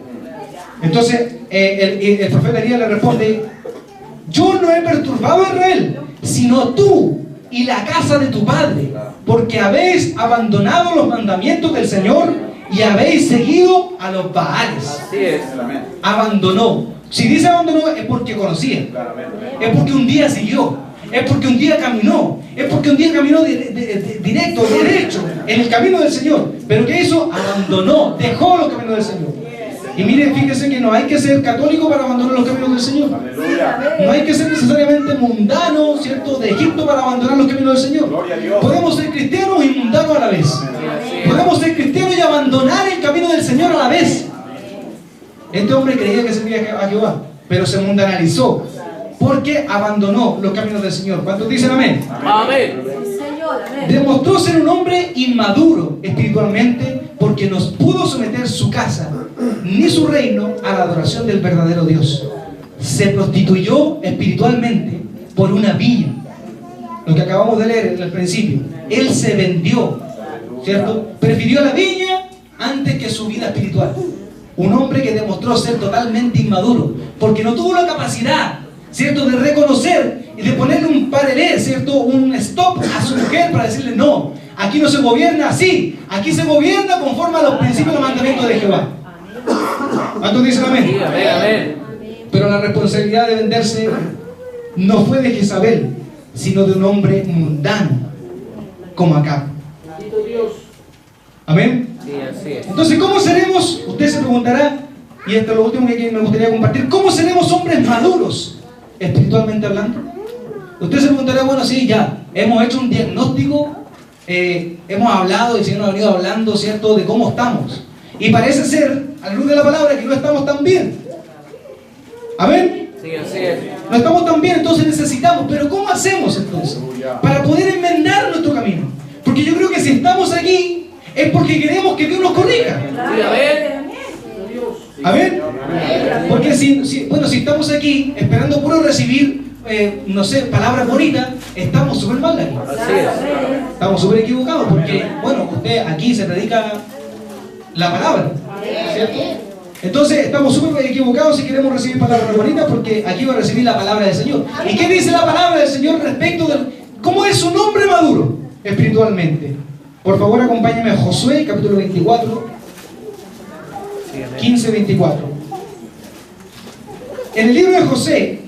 Entonces el profeta Elías le responde: yo no he perturbado a Israel, sino tú y la casa de tu padre, porque habéis abandonado los mandamientos del Señor y habéis seguido a los Baales. Así es. Amén. Abandonó. Si dice abandonó, es porque conocía, Amén. es porque un día siguió, es porque un día caminó, es porque un día caminó directo, derecho, en el camino del Señor. Pero ¿qué hizo? Abandonó, dejó los caminos del Señor. Y mire, fíjese que no hay que ser católico para abandonar los caminos del Señor. Aleluya. No hay que ser necesariamente mundano, ¿cierto?, de Egipto para abandonar los caminos del Señor. Gloria a Dios. Podemos ser cristianos y mundanos a la vez. Podemos ser cristianos y abandonar el camino del Señor a la vez. Este hombre creía que servía a Jehová, pero se mundanalizó porque abandonó los caminos del Señor. ¿Cuántos dicen amén? Amén. Demostró ser un hombre inmaduro espiritualmente porque no pudo someter su casa ni su reino a la adoración del verdadero Dios. Se prostituyó espiritualmente por una viña. Lo que acabamos de leer en el principio. Él se vendió, ¿cierto? Prefirió la viña antes que su vida espiritual. Un hombre que demostró ser totalmente inmaduro porque no tuvo la capacidad, ¿cierto?, de reconocer y de ponerle un parelé, ¿cierto?, un stop a su mujer para decirle: no, aquí no se gobierna así, aquí se gobierna conforme a los principios y los mandamientos de Jehová. ¿Cuántos dicen amén? Sí, amén, amén. Pero la responsabilidad de venderse no fue de Jezabel, sino de un hombre mundano como Acab. Amén. Sí, así es. Entonces, ¿cómo seremos? Usted se preguntará, y esto es lo último que me gustaría compartir: ¿cómo seremos hombres maduros espiritualmente hablando? Usted se preguntará: bueno, sí, ya hemos hecho un diagnóstico, hemos hablado, el Señor nos ha venido hablando, ¿cierto?, de cómo estamos, y parece ser, a la luz de la palabra, que no estamos tan bien. Amén. Sí, así es. No estamos tan bien, entonces necesitamos. Pero ¿cómo hacemos entonces para poder enmendar nuestro camino? Porque yo creo que si estamos aquí es porque queremos que Dios nos corrija. Sí, amén. Amén. Porque si estamos aquí esperando puro recibir, no sé, palabras bonitas, estamos súper mal aquí. Así es. Estamos súper equivocados porque, bueno, usted aquí se predica la palabra, ¿cierto? Entonces estamos súper equivocados si queremos recibir palabras bonitas, porque aquí va a recibir la palabra del Señor. ¿Y qué dice la palabra del Señor respecto de cómo es un hombre maduro espiritualmente? Por favor, acompáñenme a Josué, capítulo 24, 15-24. En el libro de Josué,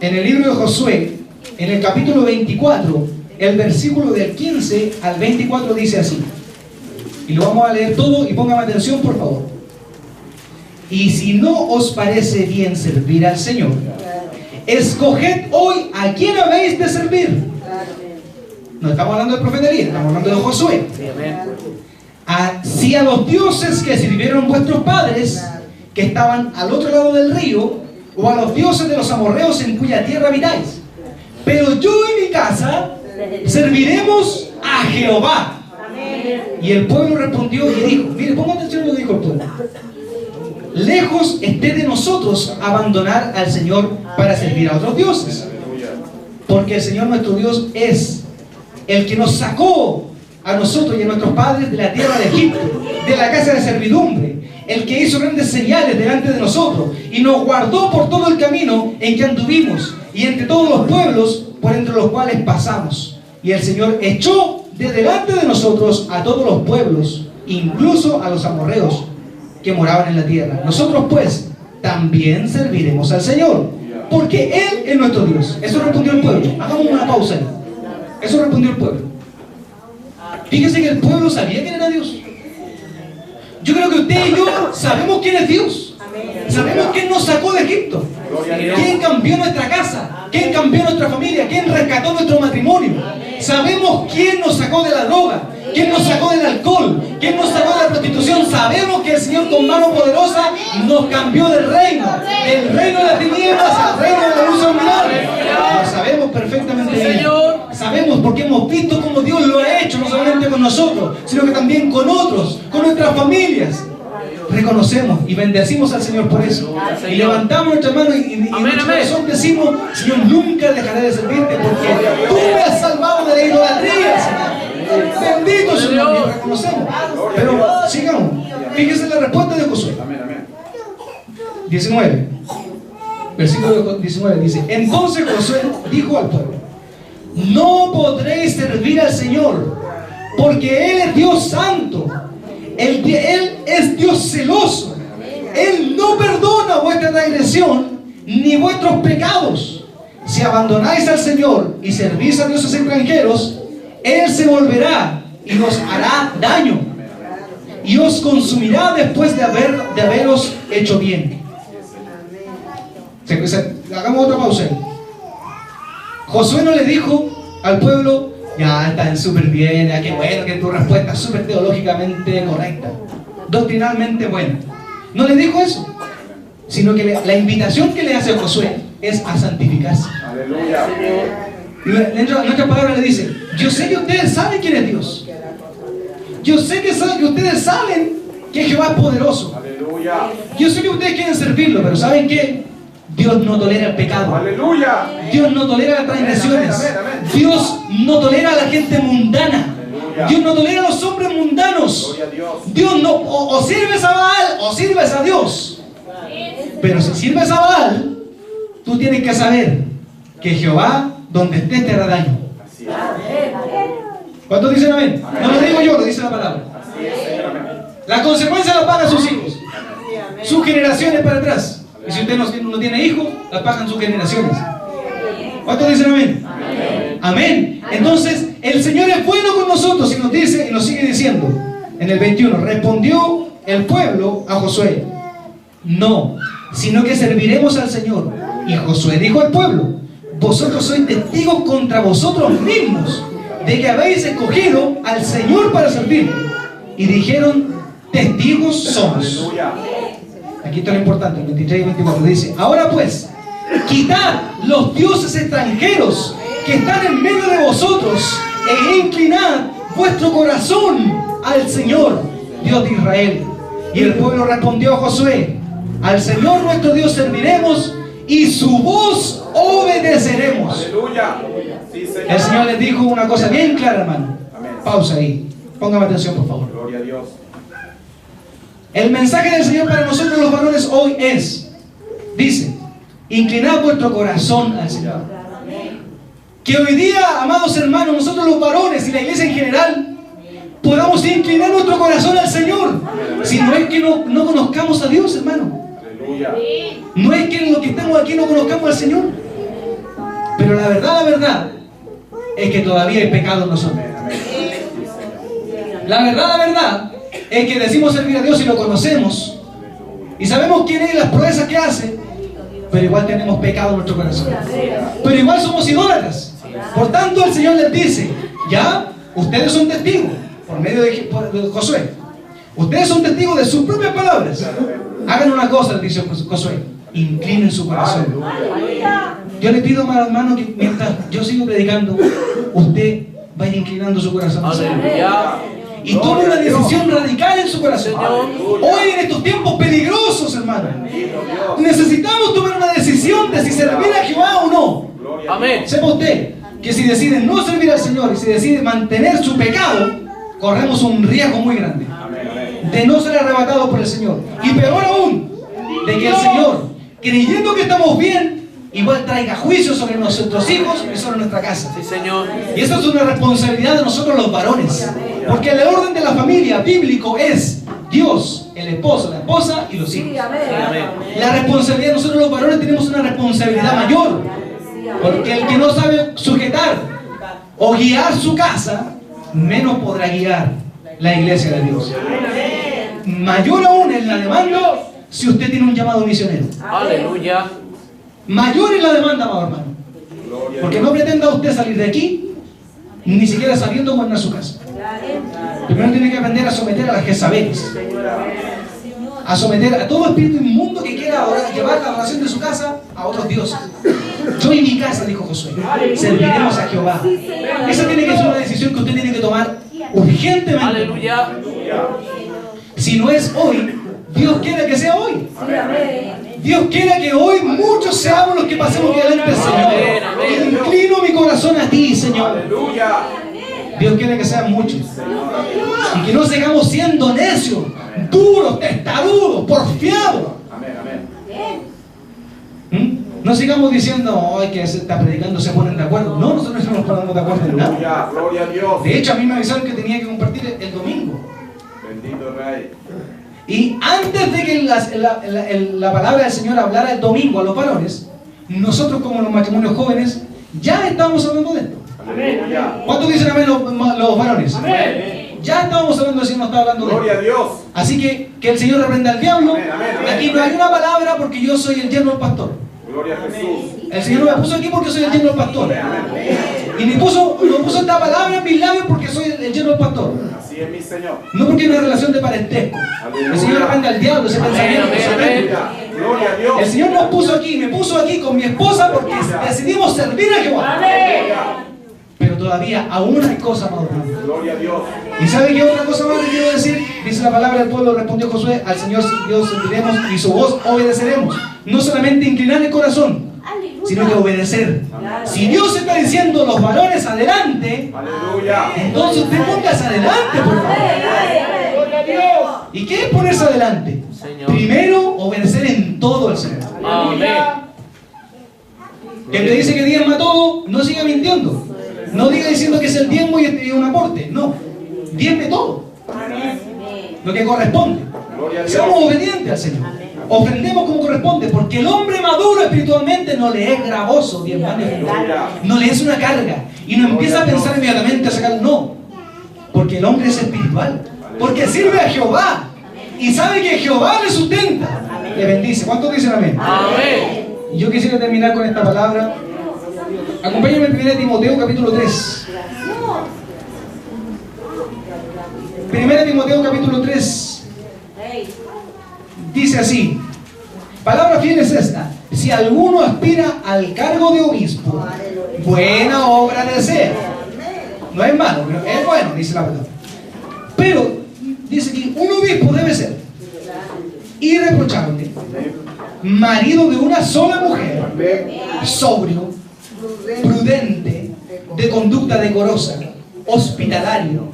en el libro de Josué, en el capítulo 24, el versículo del 15 al 24 dice así. Y lo vamos a leer todo y póngame atención, por favor. Y si no os parece bien servir al Señor, escoged hoy a quién habéis de servir. No estamos hablando de profeta Elías, estamos hablando de Josué. Sí, amén. Si a los dioses que sirvieron vuestros padres, que estaban al otro lado del río, o a los dioses de los amorreos en cuya tierra habitáis. Pero yo y mi casa serviremos a Jehová. Y el pueblo respondió y dijo, mire, pongan atención a lo que dijo el pueblo: lejos esté de nosotros abandonar al Señor para servir a otros dioses, porque el Señor nuestro Dios es el que nos sacó a nosotros y a nuestros padres de la tierra de Egipto, de la casa de servidumbre, el que hizo grandes señales delante de nosotros y nos guardó por todo el camino en que anduvimos y entre todos los pueblos por entre los cuales pasamos. Y el Señor echó de delante de nosotros a todos los pueblos, incluso a los amorreos que moraban en la tierra. Nosotros pues también serviremos al Señor, porque Él es nuestro Dios. Eso respondió el pueblo. Hagamos una pausa ahí. Eso respondió el pueblo. Fíjese que el pueblo sabía quién era Dios. Yo creo que usted y yo sabemos quién es Dios. Sabemos quién nos sacó de Egipto, quién cambió nuestra casa, quién cambió nuestra familia, quién rescató nuestro matrimonio. Sabemos quién nos sacó de la droga, quién nos sacó del alcohol, quién nos sacó de la prostitución. Sabemos que el Señor con mano poderosa nos cambió del reino de las tinieblas al reino de la luz admirable. Lo sabemos perfectamente bien. Sabemos porque hemos visto cómo Dios lo ha hecho, no solamente con nosotros, sino que también con otros, con nuestras familias. Reconocemos y bendecimos al Señor por eso. Y levantamos nuestra mano y nuestro corazón decimos: Señor, nunca dejaré de servirte, porque tú me has salvado de la idolatría, Señor. Bendito Señor, y reconocemos. Pero sigamos. Fíjese la respuesta de Josué. 19. Versículo 19 dice: entonces Josué dijo al pueblo: no podréis servir al Señor, porque Él es Dios santo. Él es Dios celoso. Él no perdona vuestra transgresión ni vuestros pecados. Si abandonáis al Señor y servís a dioses extranjeros, Él se volverá y os hará daño y os consumirá después de haberos hecho bien. Hagamos otra pausa ahí. Josué no le dijo al pueblo: ya están súper bien, qué bueno que tu respuesta es súper teológicamente correcta, doctrinalmente buena. No le dijo eso, sino que la invitación que le hace a Josué es a santificarse. Aleluya. En otra palabra le dice: yo sé que ustedes saben quién es Dios. Yo sé que ustedes saben que Jehová es poderoso. Aleluya. Yo sé que ustedes quieren servirlo, pero ¿saben qué? Dios no tolera el pecado. Aleluya. Dios no tolera las transgresiones. Amén, amén, amén. Dios no tolera a la gente mundana. Aleluya. Dios no tolera a los hombres mundanos. Gloria a Dios. Dios no, o sirves a Baal o sirves a Dios. Pero si sirves a Baal, tú tienes que saber que Jehová, donde esté, te hará daño. Así es. ¿Cuántos dicen amén? No lo digo yo, lo dice la palabra. Así es, Señor. Amén. La consecuencia la pagan sus hijos, sus generaciones para atrás. Y si usted no tiene hijos, la pagan sus generaciones. ¿Cuántos dicen amén? Amén. Entonces, el Señor es bueno con nosotros y nos dice, y nos sigue diciendo en el 21: respondió el pueblo a Josué: no, sino que serviremos al Señor. Y Josué dijo al pueblo: vosotros sois testigos contra vosotros mismos de que habéis escogido al Señor para servirle. Y dijeron: testigos somos. Aleluya. Aquí está lo importante, el 23 y 24 dice: ahora pues, quitad los dioses extranjeros que están en medio de vosotros e inclinad vuestro corazón al Señor, Dios de Israel. Y el pueblo respondió a Josué: al Señor nuestro Dios serviremos y su voz obedeceremos. Aleluya. Sí, Señor. El Señor les dijo una cosa bien clara, hermano. Amén. Pausa ahí, póngame atención por favor. Gloria a Dios. El mensaje del Señor para nosotros los varones hoy dice: inclinad vuestro corazón al Señor. Que hoy día, amados hermanos, nosotros los varones y la iglesia en general podamos inclinar nuestro corazón al Señor. Si no es que no conozcamos a Dios, hermano. Aleluya. No es que los que estamos aquí no conozcamos al Señor. Pero la verdad es que todavía hay pecado en nosotros. Amén. Amén. Sí, Señor. La verdad es que decimos servir a Dios y lo conocemos y sabemos quién es y las proezas que hace, pero igual tenemos pecado en nuestro corazón. Pero igual somos idólatras. Por tanto, el Señor les dice: ya, ustedes son testigos, por medio de Josué. Ustedes son testigos de sus propias palabras. Hagan una cosa, les dice Josué: inclinen su corazón. Yo le pido, hermano, que mientras yo sigo predicando, usted vaya inclinando su corazón. Aleluya. Y tome una decisión radical en su corazón. Hoy, en estos tiempos peligrosos, hermano, necesitamos tomar una decisión de si servir a Jehová o no. Gloria a Amén. Sepa usted que si decide no servir al Señor y si decide mantener su pecado, corremos un riesgo muy grande Amén. Amén. de no ser arrebatados por el Señor. Y peor aún, de que el Señor, creyendo que estamos bien, igual traiga juicio sobre nuestros hijos y sobre nuestra casa. Sí, Señor. Y esa es una responsabilidad de nosotros los varones. Porque el orden de la familia bíblico es Dios, el esposo, la esposa y los hijos. Amén. La responsabilidad, nosotros los varones tenemos una responsabilidad mayor. Porque el que no sabe sujetar o guiar su casa, menos podrá guiar la iglesia de Dios. Mayor aún es la demanda si usted tiene un llamado misionero. Aleluya. Mayor es la demanda, amado hermano. Gloria a Porque Dios. no pretenda usted salir de aquí, ni siquiera sabiendo gobernar su casa. Primero tiene que aprender a someter a las Jezabeles, a someter a todo espíritu inmundo que quiera llevar la oración de su casa a otros dioses. Yo y mi casa, dijo Josué, serviremos a Jehová. Esa tiene que ser una decisión que usted tiene que tomar urgentemente. Aleluya. Si no es hoy, Dios quiere que sea hoy. Dios quiere que hoy muchos seamos los que pasemos delante del Amén, amén. Señor. Inclino mi corazón a ti, Señor. Aleluya. Dios quiere que sean muchos. Y que no sigamos siendo necios, duros, testarudos, porfiados. Amén. Amén. No sigamos diciendo: ay, que se está predicando, se ponen de acuerdo. No, nosotros no nos ponemos de acuerdo en nada. Aleluya. Gloria a Dios. De hecho, a mí me avisaron que tenía que compartir el domingo. Bendito Rey. Y antes de que la palabra del Señor hablara el domingo a los varones, nosotros como los matrimonios jóvenes ya estábamos hablando de esto. Aleluya. ¿Cuántos dicen amén los varones? Amén. Ya estábamos hablando de si no está hablando de Gloria a Dios. Así que el Señor reprenda al diablo. Amén, amén, amén. Aquí no hay una palabra porque yo soy el yerno del pastor. Gloria a Jesús. El Señor no me puso aquí porque soy el yerno del pastor. Amén. Y no puso esta palabra en mis labios porque soy el yerno del pastor. Así es mi Señor. No porque hay una relación de parentesco. El Señor reprenda al diablo, ese Amén, pensamiento. amén, Aleluya. Gloria a Dios. El Señor nos puso aquí, me puso aquí con mi esposa porque decidimos servir a Jehová. Aleluya. Pero todavía aún hay cosas más grandes. Gloria a Dios. ¿Y sabe qué otra cosa más le quiero decir? Dice la palabra del pueblo, respondió Josué, al Señor Dios serviremos y su voz obedeceremos. No solamente inclinar el corazón, sino que obedecer. Si Dios está diciendo los varones adelante, Aleluya. entonces usted póngase adelante, por favor. ¿Y qué es ponerse adelante? Señor. Primero, obedecer en todo al Señor. Amén. Que te dice que diezma todo, no siga mintiendo. No diga diciendo que es el diezmo y un aporte. No, diezme todo. Lo que corresponde. Gloria a Dios. Seamos obedientes al Señor. Ofrendemos como corresponde, porque el hombre maduro espiritualmente no le es gravoso diezmar, no le es una carga y no empieza a pensar inmediatamente a sacar. No, porque el hombre es espiritual, porque sirve a Jehová y sabe que Jehová le sustenta, le bendice. ¿Cuántos dicen amén? Amén. Y yo quisiera terminar con esta palabra. Acompáñame en 1 Timoteo capítulo 3. 1 Timoteo capítulo 3 dice así: palabra fiel es esta: si alguno aspira al cargo de obispo, buena obra desea. No es malo, pero es bueno, dice la palabra. Pero dice que un obispo debe ser irreprochable, marido de una sola mujer, sobrio, prudente, de conducta decorosa, hospitalario,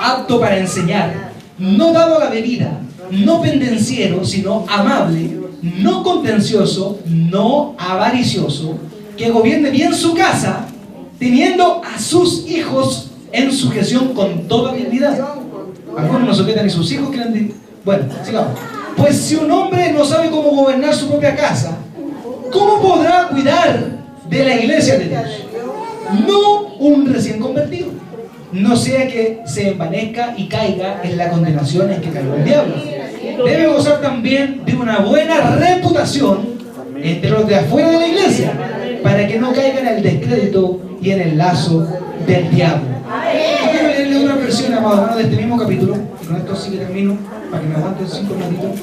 apto para enseñar, no dado a la bebida, no pendenciero, sino amable, no contencioso, no avaricioso, que gobierne bien su casa, teniendo a sus hijos en sujeción con toda dignidad. Algunos no sujetan ni sus hijos. Bueno, sigamos. Pues si un hombre no sabe cómo gobernar su propia casa, ¿cómo podrá cuidar de la iglesia de Dios? No un recién convertido, no sea que se envanezca y caiga en la condenación en que cayó el diablo. Debe gozar también de una buena reputación entre los de afuera de la iglesia, para que no caiga en el descrédito y en el lazo del diablo. Yo quiero leerle una versión, amado hermano, de este mismo capítulo, y con esto sí que termino, para que me aguanten 5 minutitos.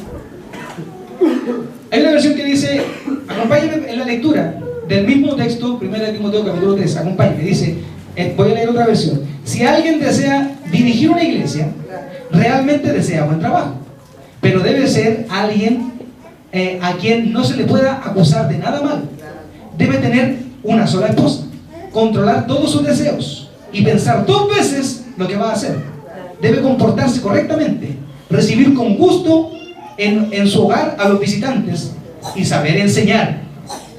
Hay una versión que dice, acompáñenme en la lectura del mismo texto, 1 Timoteo capítulo 3, acompáñenme, dice, voy a leer otra versión: si alguien desea dirigir una iglesia, realmente desea buen trabajo, pero debe ser alguien a quien no se le pueda acusar de nada mal. Debe tener una sola esposa, controlar todos sus deseos y pensar 2 veces lo que va a hacer. Debe comportarse correctamente, recibir con gusto en su hogar a los visitantes y saber enseñar.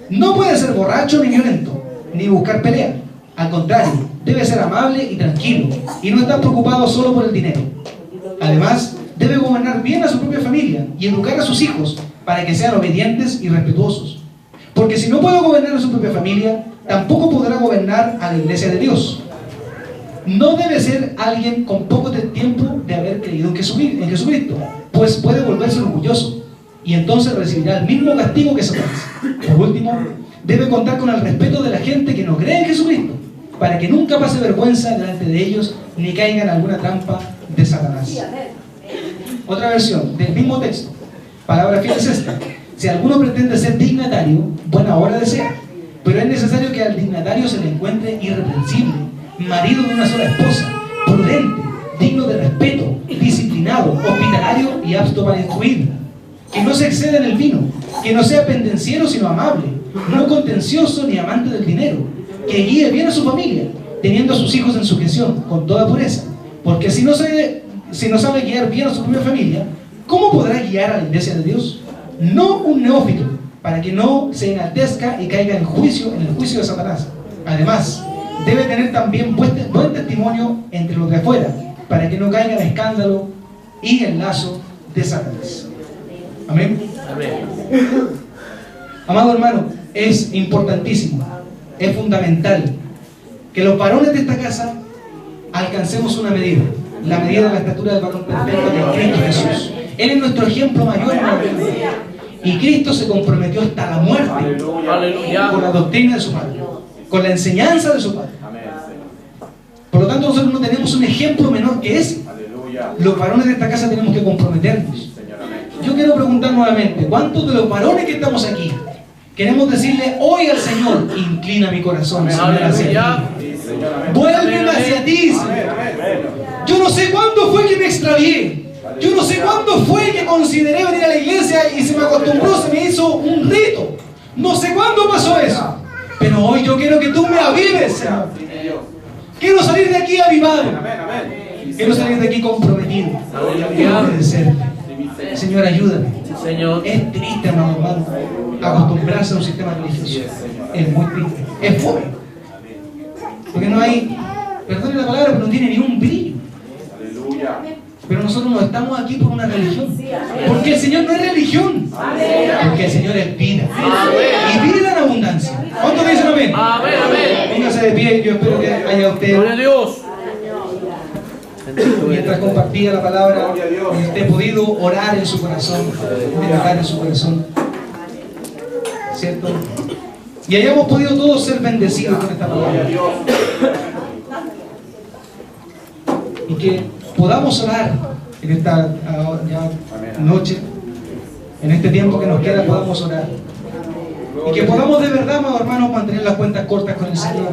No puede ser borracho ni violento, ni buscar pelea. Al contrario, debe ser amable y tranquilo, y no estar preocupado solo por el dinero. Además, debe gobernar bien a su propia familia y educar a sus hijos para que sean obedientes y respetuosos. Porque si no puede gobernar a su propia familia, tampoco podrá gobernar a la iglesia de Dios. No debe ser alguien con poco tiempo de haber creído en Jesucristo, pues puede volverse orgulloso y entonces recibirá el mismo castigo que Satanás. Por último, debe contar con el respeto de la gente que no cree en Jesucristo, para que nunca pase vergüenza delante de ellos ni caiga en alguna trampa de Satanás. Otra versión del mismo texto, palabra fiel es esta: si alguno pretende ser dignatario, buena obra desea, pero es necesario que al dignatario se le encuentre irreprensible, marido de una sola esposa, prudente, digno de respeto, disciplinado, hospitalario y apto para instruir, que no se exceda en el vino, que no sea pendenciero sino amable, no contencioso ni amante del dinero, que guíe bien a su familia, teniendo a sus hijos en sujeción con toda pureza, porque si no sabe guiar bien a su propia familia, ¿cómo podrá guiar a la iglesia de Dios? No un neófito, para que no se enaltezca y caiga en el juicio de Satanás. Además, debe tener también buen testimonio entre los de afuera, para que no caiga en escándalo y en lazo de Satanás. Amén. Amén. Amado hermano, es importantísimo, es fundamental que los varones de esta casa alcancemos una medida, la medida de la estatura del varón perfecto de Cristo Jesús. Él es nuestro ejemplo mayor, y Cristo se comprometió hasta la muerte con la doctrina de su Padre, con la enseñanza de su Padre. Por lo tanto, nosotros no tenemos un ejemplo menor que ese. Los varones de esta casa tenemos que comprometernos. Yo quiero preguntar nuevamente, ¿cuántos de los varones que estamos aquí queremos decirle hoy al Señor, inclina mi corazón, Señor, hacia ti? Vuélveme hacia ti, Señor. Yo no sé cuándo fue que me extravié. Yo no sé cuándo fue que consideré venir a la iglesia y se me acostumbró, se me hizo un rito. No sé cuándo pasó eso. Pero hoy yo quiero que tú me avives, Señor. Quiero salir de aquí avivado. Quiero salir de aquí comprometido. Quiero obedecerte. Señor, ayúdame. Es triste, hermano, acostumbrarse a un sistema religioso. Es muy triste. Es fome. Porque no hay, perdone la palabra, pero no tiene ni un brillo. Pero nosotros no estamos aquí por una religión. Porque el Señor no es religión. Porque el Señor es vida. Y vida en abundancia. ¿Cuántos dicen amén? Póngase de pie, yo espero que haya usted. Gloria a Dios. Mientras compartía la palabra, usted podido orar en su corazón, meditar en su corazón, ¿cierto? Y hayamos podido todos ser bendecidos con esta palabra. Y que podamos orar en esta ya noche, en este tiempo que nos queda, podamos orar. Y que podamos de verdad, hermanos, mantener las cuentas cortas con el Señor.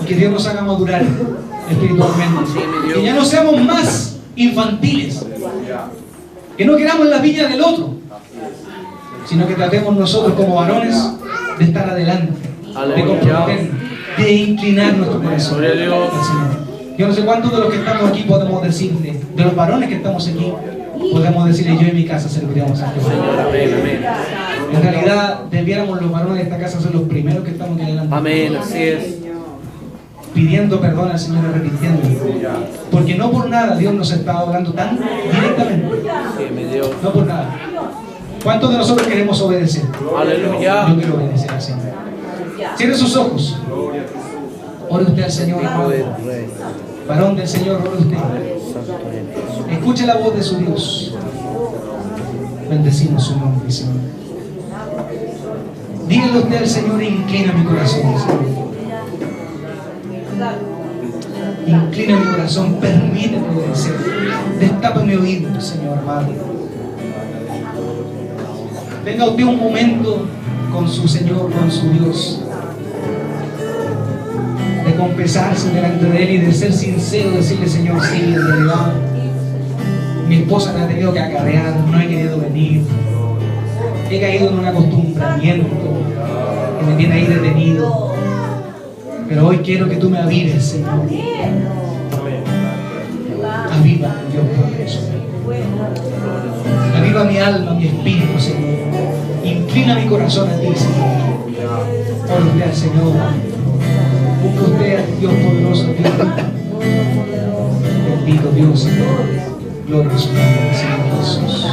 Y que Dios nos haga madurar espiritualmente. Que ya no seamos más infantiles. Que no queramos la viña del otro, sino que tratemos nosotros como varones de estar adelante, de comprometernos, de inclinar nuestro corazón al Señor. Yo no sé cuántos de los que estamos aquí podemos decirle, de los varones que estamos aquí, podemos decirle, yo en mi casa serviremos a Dios. En realidad, debiéramos los varones de esta casa ser los primeros que estamos aquí delante. Amén, así es. Pidiendo perdón al Señor, arrepintiéndole. Porque no por nada Dios nos está hablando tan directamente. No por nada. ¿Cuántos de nosotros queremos obedecer? Aleluya. Yo quiero obedecer al Señor. Cierre sus ojos. Ore usted al Señor. Varón del Señor, ore usted. Escuche la voz de su Dios. Bendecimos su nombre, Señor. Dígale usted al Señor, inclina mi corazón, Señor. Inclina mi corazón, permíteme obedecer. Destapa mi oído, Señor amado. Tenga usted un momento con su Señor, con su Dios, de confesarse delante de Él y de ser sincero, decirle, Señor, sí, en realidad mi esposa me ha tenido que acarrear, no he querido venir, he caído en un acostumbramiento que me tiene ahí detenido, pero hoy quiero que tú me avives, Señor. Aviva, Dios poderoso. Aviva mi alma, mi espíritu, Señor. Inclina mi corazón a ti, Señor. Ore usted al Señor. Busca usted al Dios poderoso, Dios. Bendito Dios, Señor. Gloria a su nombre, Señor Jesús.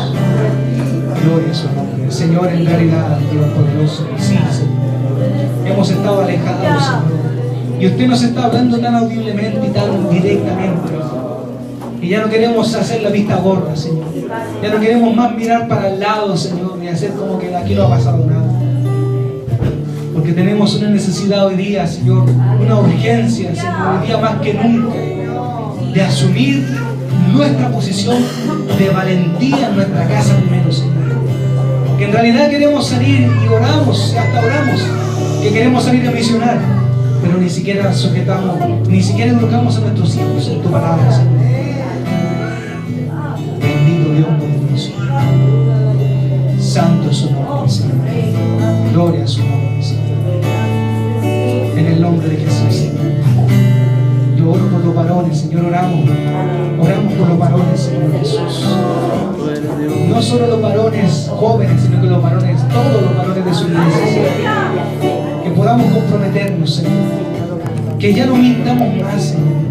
Gloria a su nombre. Señor, en realidad, Dios poderoso, sí, Señor. Hemos estado alejados, Señor. Y usted nos está hablando tan audiblemente y tan directamente. Y ya no queremos hacer la vista gorda, Señor. Ya no queremos más mirar para el lado, Señor, ni hacer como que aquí no ha pasado nada. Porque tenemos una necesidad hoy día, Señor, una urgencia, Señor, hoy día más que nunca, de asumir nuestra posición de valentía en nuestra casa primero, Señor. Que en realidad queremos salir y oramos, hasta oramos, que queremos salir a misionar, pero ni siquiera sujetamos, ni siquiera educamos a nuestros hijos en tu palabra, Señor. Bendito Dios poderoso. Santo es su nombre, Señor. Gloria a su nombre, Señor. En el nombre de Jesús, Señor. Yo oro por los varones, Señor, oramos por los varones, Señor Jesús. No solo los varones jóvenes, sino que los varones, todos los varones de su iglesia, Señor. Que podamos comprometernos, Señor. Que ya no mintamos más, Señor.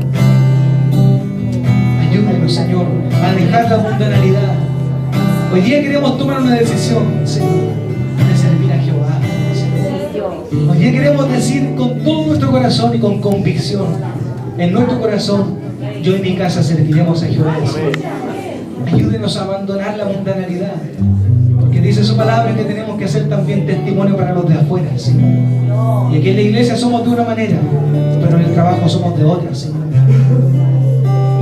Ayúdenos, Señor, a dejar la mundanalidad. Hoy día queremos tomar una decisión, Señor, de servir a Jehová, Señor. Hoy día queremos decir con todo nuestro corazón y con convicción, en nuestro corazón, yo y mi casa serviremos a Jehová. Ayúdenos a abandonar la mundanalidad, porque dice su palabra que tenemos que ser también testimonio para los de afuera, Señor. Y aquí en la iglesia somos de una manera, pero en el trabajo somos de otra, Señor.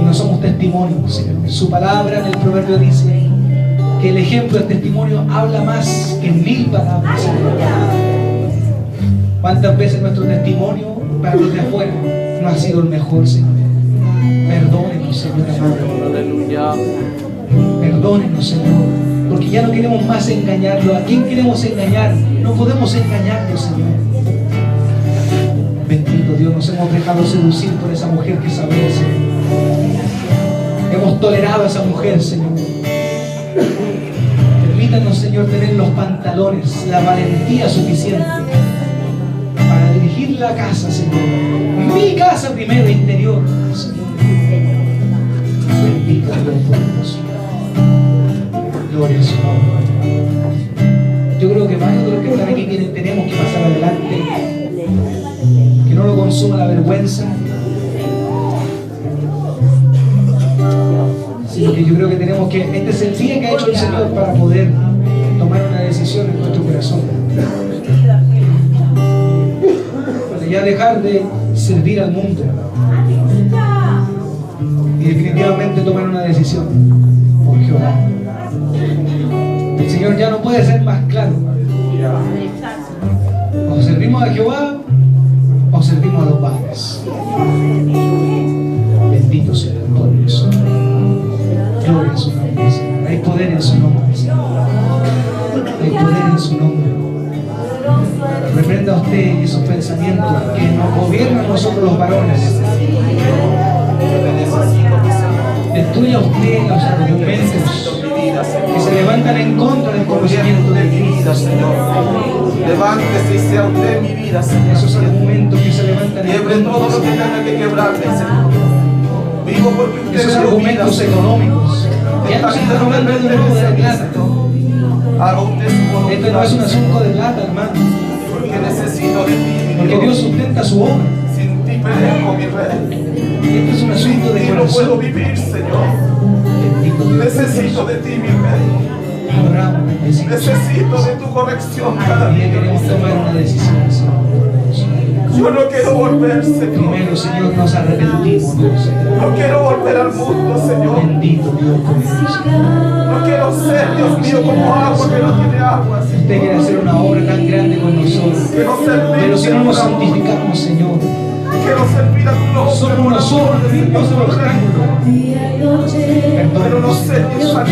Y no somos testimonios, Señor. Su palabra en el proverbio dice que el ejemplo del testimonio habla más que 1000 palabras, Señor. ¿Cuántas veces nuestro testimonio para los de afuera no ha sido el mejor, Señor? Perdónenos, Señor amado. Aleluya. Perdónenos, Señor, porque ya no queremos más engañarlo. ¿A quién queremos engañar? No podemos engañarlo, Señor. Bendito Dios, nos hemos dejado seducir por esa mujer que sabe, Señor. Hemos tolerado a esa mujer, Señor. Permítanos, Señor, tener los pantalones, la valentía suficiente para dirigir la casa, Señor. Mi casa primero, interior, Señor. Bendito Dios poderoso. Gloria a su nombre. Yo creo que varios de los que están aquí tenemos que pasar adelante. Que no lo consuma la vergüenza, sino que yo creo que tenemos que, este es el día que ha hecho el Señor para poder tomar una decisión en nuestro corazón, para ya dejar de servir al mundo y definitivamente tomar una decisión por Jehová. El Señor ya no puede ser más claro. O servimos a Jehová o servimos a los padres. Bendito sea el poderoso. Gloria a su nombre, Señor. Hay poder en su nombre, Señor. Hay poder en su nombre. Reprenda usted esos pensamientos que nos gobiernan nosotros los varones. Destruya usted los argumentos que se levantan en contra del conocimiento de Cristo, Señor. Levántese y sea usted mi vida, Señor. Esos argumentos que se levantan en Quiebre todo contra, lo que tenga que quebrarme, Señor. Vivo porque usted esos me dio argumentos vida, económicos. Ya no se está hablando de un asunto de plata. haga usted su voluntad. Esto no es un asunto de plata, hermano, Porque necesito de ti, mi porque Dios sustenta su obra. Sin ti perezco, mi rey. Esto es un asunto de Sin ti no puedo corazón. vivir, Señor. Bendito Dios. Necesito de ti, mi rey. Adoramos, bendecimos. Necesito de tu corrección cada Hoy día, día queremos mi tomar Señor. una decisión, Señor. Yo no quiero volver, Señor. Primero, Señor, nos arrepentimos, Dios. No quiero volver al mundo, Señor. Bendito Dios poderoso. No quiero ser, Dios mío, como agua que no tiene agua, Usted Señor. quiere hacer una obra tan grande con nosotros, Quiero servir, pero si no nos por amor. santificamos, Señor, Quiero servir a tu nombre. somos por nosotros amor, mismos Señor. los obstáculos. Pero no Perdónanos, sé, Dios, a ti,